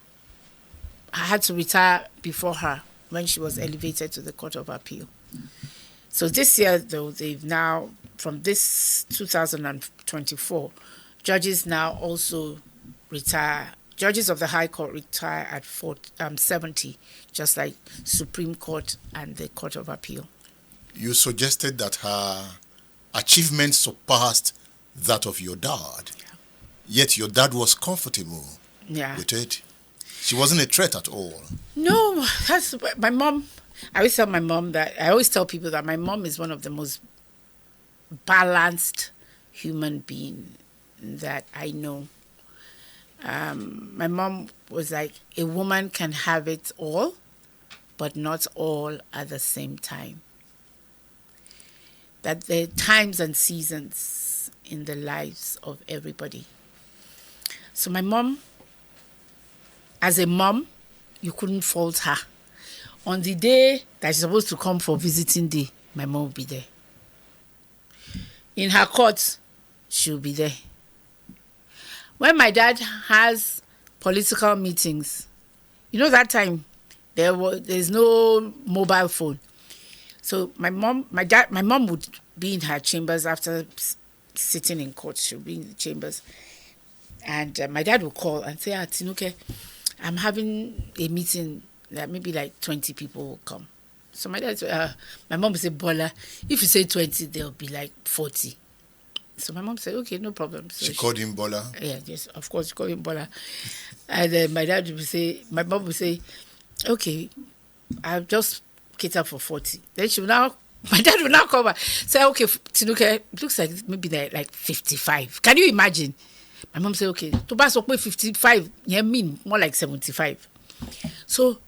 I had to retire before her when she was elevated to the Court of Appeal. So this year, though, they've now, from this 2024, judges now also retire. Judges of the High Court retire at 70, just like Supreme Court and the Court of Appeal. You suggested that her achievements surpassed that of your dad. Yeah. Yet your dad was comfortable with it. She wasn't a threat at all. No, that's my mom. I always tell people that my mom is one of the most balanced human beings that I know. My mom was like, a woman can have it all, but not all at the same time. That there are times and seasons in the lives of everybody. So my mom, as a mom, you couldn't fault her. On the day that she's supposed to come for visiting day, my mom will be there. In her court, she'll be there. When my dad has political meetings, you know that time there's no mobile phone. So my mom would be in her chambers after sitting in court. She'll be in the chambers. And my dad would call and say, Atinuke, I'm having a meeting that maybe like 20 people will come. So my mom would say, Bola, if you say 20, there'll be like 40. So my mom said, okay, no problem. So she called him Bola? Yeah, yes, of course, she called him Bola. And then my mom would say, okay, I'll just cater for 40. Then my dad will now come back, say, okay, Tinuke, it looks like maybe like 55. Can you imagine? My mom said, okay, to pass up 55, yeah, mean more like 75. So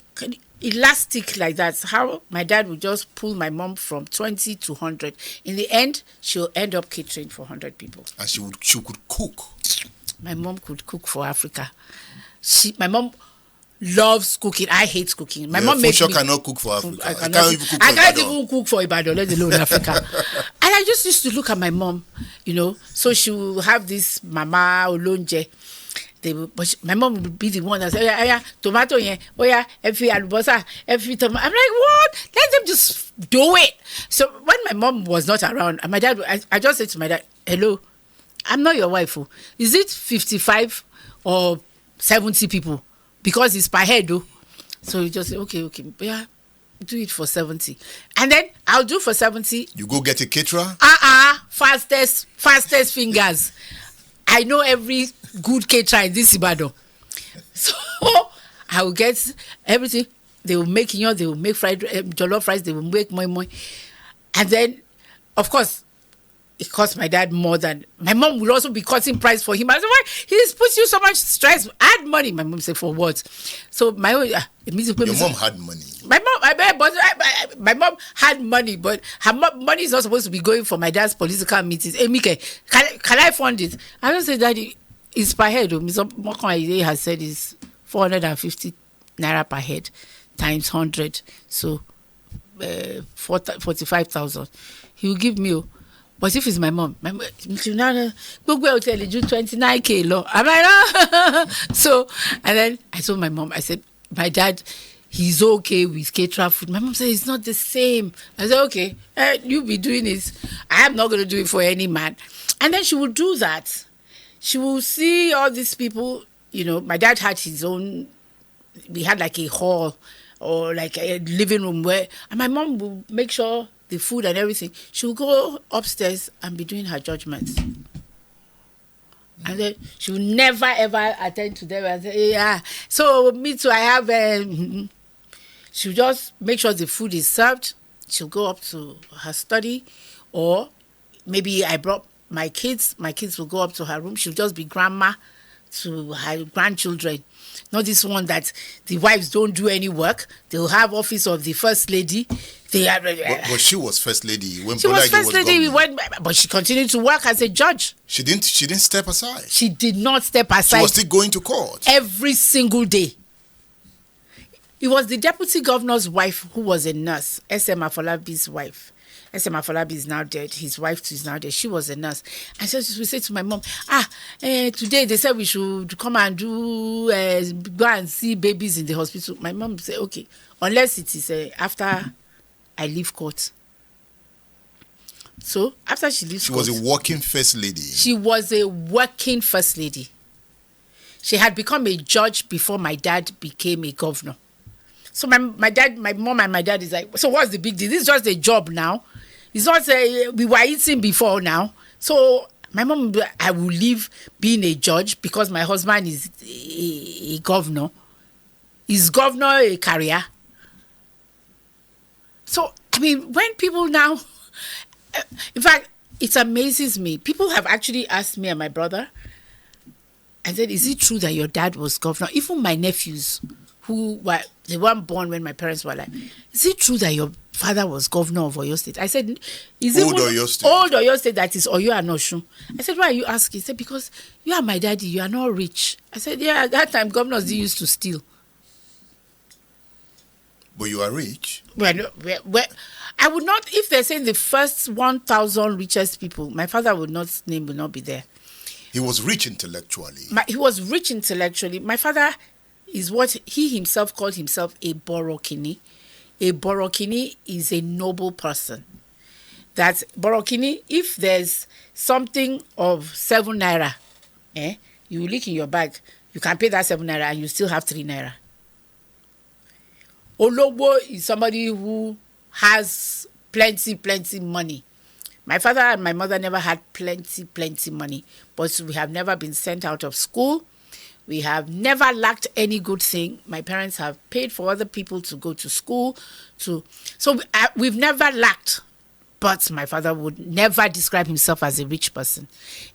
elastic like that, how my dad would just pull my mom from 20 to 100. In the end, she'll end up catering for 100 people. And she could cook. My mom could cook for Africa. My mom loves cooking. I hate cooking. My mom makes me cannot cook for Africa. I can't even cook for Ibadan, let alone Africa. And I just used to look at my mom, so she will have this mama olonje. My mom would be the one that said, oh yeah, tomato, every alubosa, every tomato. I'm like, what? Let them just do it. So when my mom was not around, and my dad, I just said to my dad, hello, I'm not your wife. Is it 55 or 70 people? Because it's per head, though. So he just said, okay, yeah, do it for 70. And then I'll do for 70. You go get a caterer? Fastest fingers. I know every good caterer in this Ibadan. So I will get everything. They will make, they will make fried jollof rice, they will make moi. And then, of course, it costs my dad more than my mom will also be cutting price for him. I said, why? He's put you so much stress. Add money. My mom said, for what? So my own your mom had money. My mom had money, but her money is not supposed to be going for my dad's political meetings. Hey, Mike, can I fund it? I don't say, Daddy, it's per head. Mr. Mokan has said it's 450 naira per head times 100. So 45,000. He will give me. But if it's my mom, will tell you 29K law. I'm like, So, and then I told my mom, I said, my dad, he's okay with caterer food. My mom said, it's not the same. I said, okay, you be doing this. I am not going to do it for any man. And then she will do that. She will see all these people, my dad had his own, we had like a hall or like a living room and my mom will make sure the food and everything, she will go upstairs and be doing her judgments. And then she will never ever attend to them and say, yeah. So me too, I have she'll just make sure the food is served. She'll go up to her study, or maybe I brought my kids will go up to her room. She'll just be grandma to her grandchildren. Not this one that the wives don't do any work. They'll have office of the first lady. But she was first lady when she was first lady. But she continued to work as a judge. She didn't step aside. She did not step aside. She was still going to court every single day. It was the deputy governor's wife who was a nurse, SM Afolabi's wife. S.M. Afolabi is now dead. His wife too is now dead. She was a nurse. And so we say to my mom, today they said we should come and do, go and see babies in the hospital. My mom said, okay, unless it is after I leave court. So after she leaves court. She was a working first lady. She was a working first lady. She had become a judge before my dad became a governor. So my mom and my dad is like, so what's the big deal? This is just a job now. It's not we were eating before now. So my mom, I will leave being a judge because my husband is a governor. Is governor a career? So, I mean, when people now, in fact, it amazes me. People have actually asked me and my brother, and said, is it true that your dad was governor? Even my nephews, they weren't born when my parents were alive. Is it true that your father was governor of Oyo State? I said, is it Oyo State? Old Oyo State, that is Oyo and Osun. I said, why are you asking? He said, because you are my daddy, you are not rich. I said, yeah, at that time, governors used to steal. But you are rich. Well, I would not, if they're saying the first 1,000 richest people, my father name would not be there. He was rich intellectually. He was rich intellectually. My father is what he himself called himself a Borokini. A Borokini is a noble person. That Borokini, if there's something of 7 naira, you look in your bag, you can pay that 7 naira and you still have 3 naira. Ologbo is somebody who has plenty money. My father and my mother never had plenty money, but we have never been sent out of school. We have never lacked any good thing. My parents have paid for other people to go to school. So we've never lacked. But my father would never describe himself as a rich person.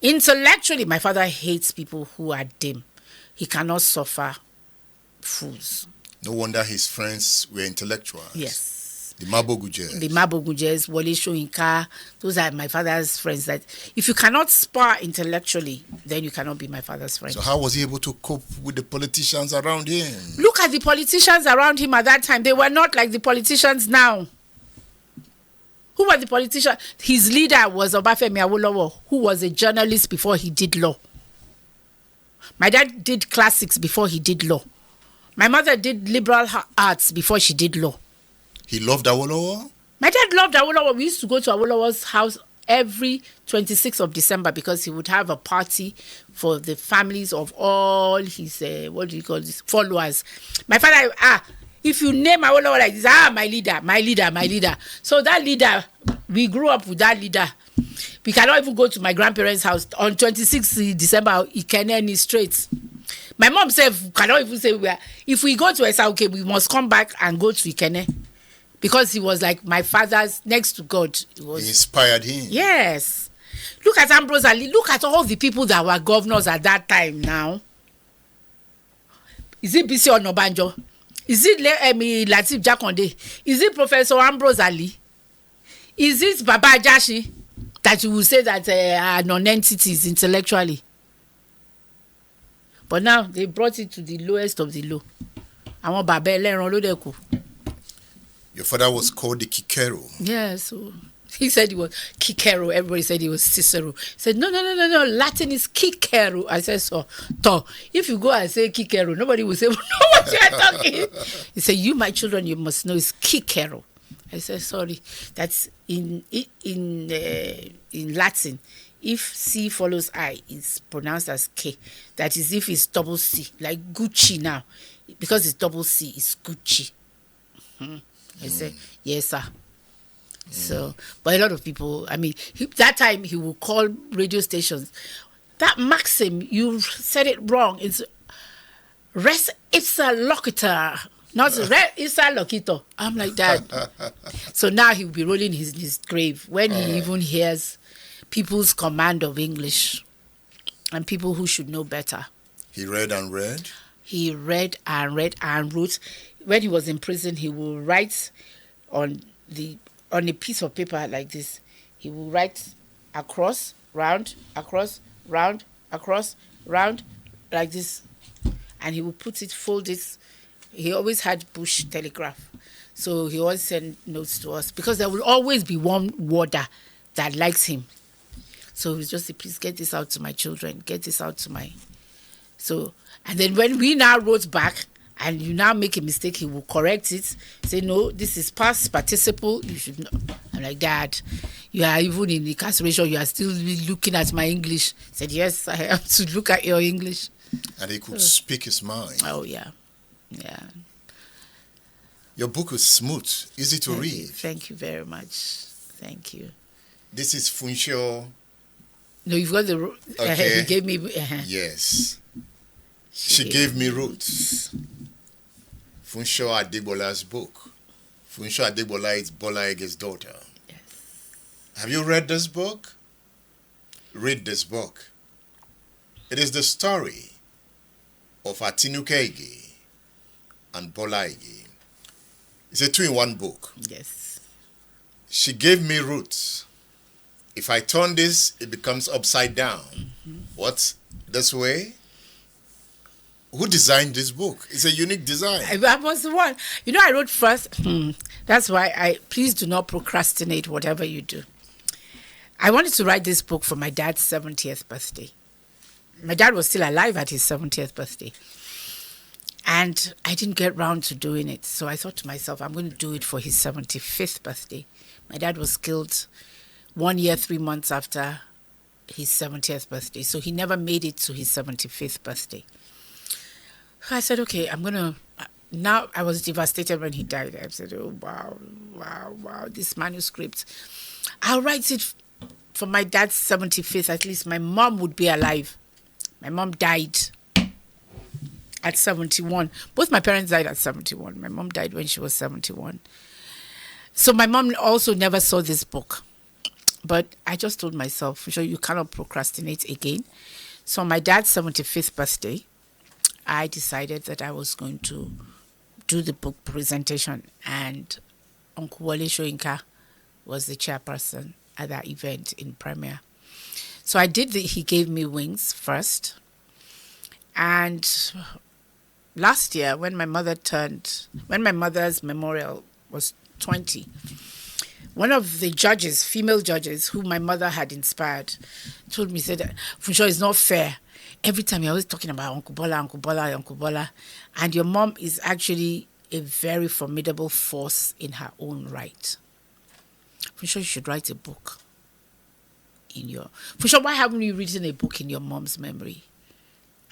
Intellectually, my father hates people who are dim. He cannot suffer fools. No wonder his friends were intellectuals. Yes. The Mabogujes. The Mabogujes, Wole Soyinka, those are my father's friends. That if you cannot spar intellectually, then you cannot be my father's friend. So how was he able to cope with the politicians around him? Look at the politicians around him at that time. They were not like the politicians now. Who were the politicians? His leader was Obafemi Awolowo, who was a journalist before he did law. My dad did classics before he did law. My mother did liberal arts before she did law. He loved Awolowo? My dad loved Awolowo. We used to go to Awolowo's house every 26th of December because he would have a party for the families of all his, followers. My father, if you name Awolowo like this, my leader. So that leader, we grew up with that leader. We cannot even go to my grandparents' house on 26th December, Ikene straight. My mom said, cannot even say where. If we go to Esauke, we must come back and go to Ikene. Because he was like my father's next to God. He inspired him. Yes. Look at Ambrose Ali. Look at all the people that were governors at that time now. Is it Bisi Onabanjo? Is it Latif Jakonde? Is it Professor Ambrose Ali? Is it Baba Ajashi that you will say that are non-entities intellectually? But now they brought it to the lowest of the low. Àwọn bàbá ẹlẹ́ran ló dẹ̀ kù. Your father was called the Kikero. Yeah, so he said he was Kikero. Everybody said he was Cicero. He said, no. Latin is Kikero. I said, so, if you go and say Kikero, nobody will say, no, what you are talking. He said, you, my children, you must know it's Kikero. I said, sorry. That's in Latin. If C follows I, it's pronounced as K. That is if it's double C, like Gucci now. Because it's double C, it's Gucci. I said, yes, sir. So, but a lot of people, I mean, that time he would call radio stations. That maxim, you said it wrong. It's res ipsa loquitur, not res ipsa loquitur. I'm like that. So now he will be rolling his grave when he even hears people's command of English and people who should know better. He read and read? He read and wrote. When he was in prison, he will write on a piece of paper like this. He will write across, round, across, round, across, round, like this. And he will fold it He always had push telegraph. So he always sent notes to us because there will always be one warder that likes him. So he just say, please get this out to my children, get this out to my... So, and then when we now wrote back, and you now make a mistake, he will correct it, say, no, this is past participle, you should know. I'm like, Dad, you are even in incarceration, you are still looking at my English. He said, yes, I have to look at your English. And he could speak his mind. Oh, yeah. Yeah. Your book is smooth, easy to read. Thank you very much. Thank you. This is Funso. No, you've got the... Okay. He gave me... Yes. She gave me roots. Funso Adegbola's book. Funso Adegbola is Bola Ige's daughter. Yes. Have you read this book? Read this book. It is the story of Atinuke and Bola Ige. It's a 2-in-1 book. Yes. She gave me roots. If I turn this, it becomes upside down. Mm-hmm. What? This way? Who designed this book? It's a unique design. I was the one. You know, I wrote first. That's why please do not procrastinate whatever you do. I wanted to write this book for my dad's 70th birthday. My dad was still alive at his 70th birthday. And I didn't get round to doing it. So I thought to myself, I'm going to do it for his 75th birthday. My dad was killed 1 year, 3 months after his 70th birthday. So he never made it to his 75th birthday. I said, okay, I'm going to... Now, I was devastated when he died. I said, oh, wow, this manuscript. I'll write it for my dad's 75th. At least my mom would be alive. My mom died at 71. Both my parents died at 71. My mom died when she was 71. So my mom also never saw this book. But I just told myself, sure, you cannot procrastinate again. So on my dad's 75th birthday, I decided that I was going to do the book presentation, and Uncle Wale Shoyinka was the chairperson at that event in premiere. So I did He Gave Me Wings first. And last year, when my mother's memorial was 20, one of the judges, female judges, who my mother had inspired, told me, said, Funso, it's not fair. Every time you're always talking about Uncle Bola, Uncle Bola, Uncle Bola. And your mom is actually a very formidable force in her own right. Funso, you should write a book Funso, why haven't you written a book in your mom's memory?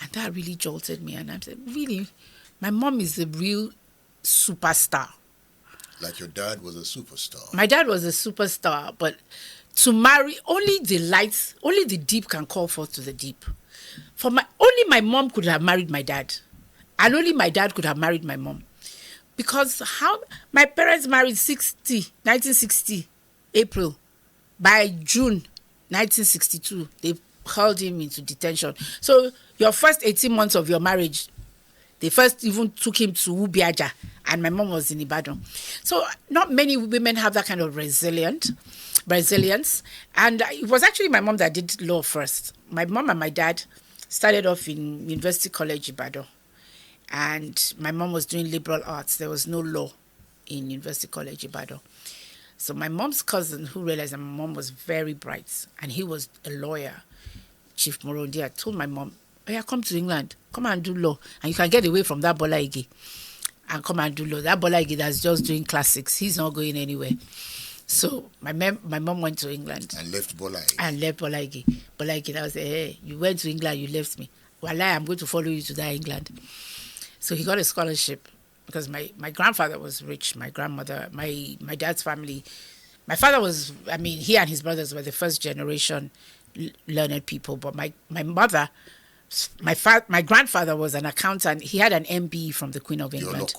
And that really jolted me. And I said, really? My mom is a real superstar. Like your dad was a superstar. My dad was a superstar, but to marry, only the deep can call forth to the deep. Only my mom could have married my dad. And only my dad could have married my mom. Because my parents married 1960, April. By June 1962, they held him into detention. So your first 18 months of your marriage, they first even took him to Ubiaja, and my mom was in Ibadan. So not many women have that kind of resilience. And it was actually my mom that did law first. My mom and my dad started off in University College Ibadan. And my mom was doing liberal arts. There was no law in University College Ibadan. So my mom's cousin, who realized that my mom was very bright, and he was a lawyer, Chief Morondi, I told my mom, oh yeah, come to England, come and do law, and you can get away from that Bola Ige, and come and do law. That Bola Ige that's just doing classics, he's not going anywhere. So my mom went to England. And left Bola Ige. Bola Ige, that was, hey, you went to England, you left me. Walai, I'm going to follow you to that England. So he got a scholarship. Because my grandfather was rich, my grandmother, my dad's family. My father was, he and his brothers were the first generation learned people. But my mother, my grandfather was an accountant. He had an MBE from the Queen of England.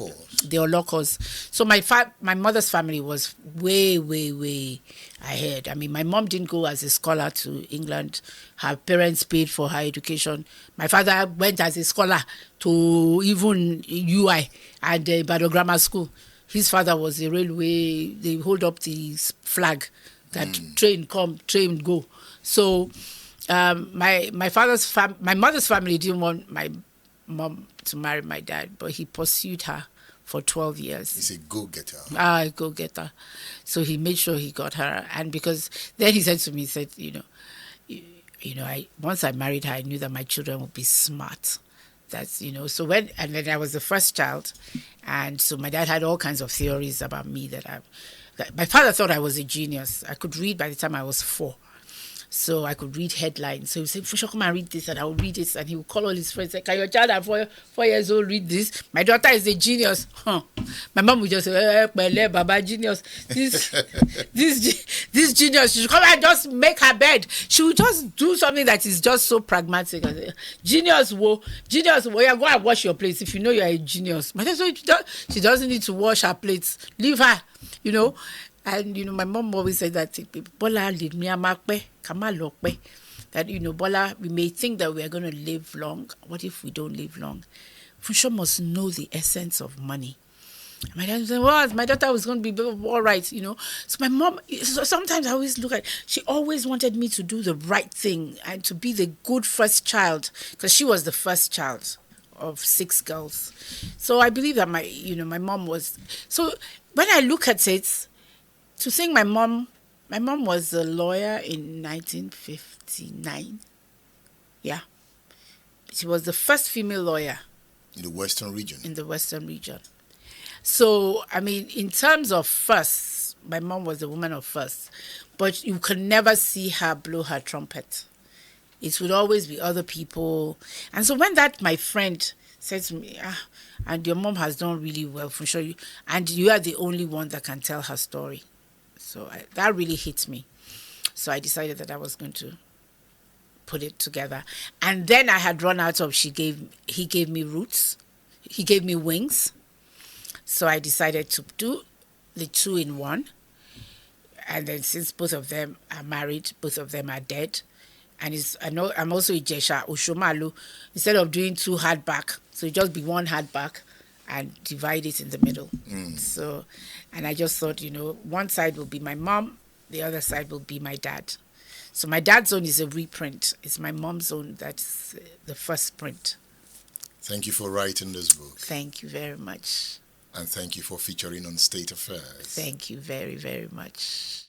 The Olokos. So my mother's family was way, way, way ahead. My mom didn't go as a scholar to England. Her parents paid for her education. My father went as a scholar to even UI and Ibadan Grammar School. His father was a railway. They hold up the flag that train come, train go. So my mother's family didn't want my mom to marry my dad, but he pursued her for 12 years. He's a go-getter. Go-getter. So he made sure he got her. And because then he said to me, he said, once I married her, I knew that my children would be smart. That's, so and then I was the first child. And so my dad had all kinds of theories about me that my father thought I was a genius. I could read by the time I was 4. So I could read headlines. So he would say, Funso, come and read this, and I would read this. And he would call all his friends, say, can your child at 4 years old read this? My daughter is a genius. My mom would just say, Baba, genius. This genius, she should come and just make her bed. She would just do something that is just so pragmatic. I say, genius, yeah, go and wash your plates if you know you're a genius. My daughter, she doesn't need to wash her plates. Leave her, And, my mom always said that, Bola, leave me a makpe, kama lokpe. That, Bola, we may think that we are going to live long. What if we don't live long? Funso must know the essence of money. My dad said, well, my daughter was going to be all right, So my mom, sometimes I always look at, she always wanted me to do the right thing and to be the good first child, because she was the first child of 6 girls. So I believe that my mom was, so when I look at it, to think my mom was a lawyer in 1959. Yeah. She was the first female lawyer. In the Western region. So, in terms of first, my mom was a woman of first. But you can never see her blow her trumpet. It would always be other people. And so when my friend said to me, and your mom has done really well, for sure, and you are the only one that can tell her story. So that really hit me. So I decided that I was going to put it together. And then I had run out of, he gave me roots. He gave me wings. So I decided to do the 2 in 1. And then since both of them are married, both of them are dead. And I'm also Igesha, Oshomalu. Instead of doing 2 hardback, so it just be 1 hardback and divide it in the middle. So, and I just thought, one side will be my mom, the other side will be my dad. So my dad's own is a reprint. It's my mom's own that's the first print. Thank you for writing this book. Thank you very much. And thank you for featuring on State Affairs. Thank you very, very much.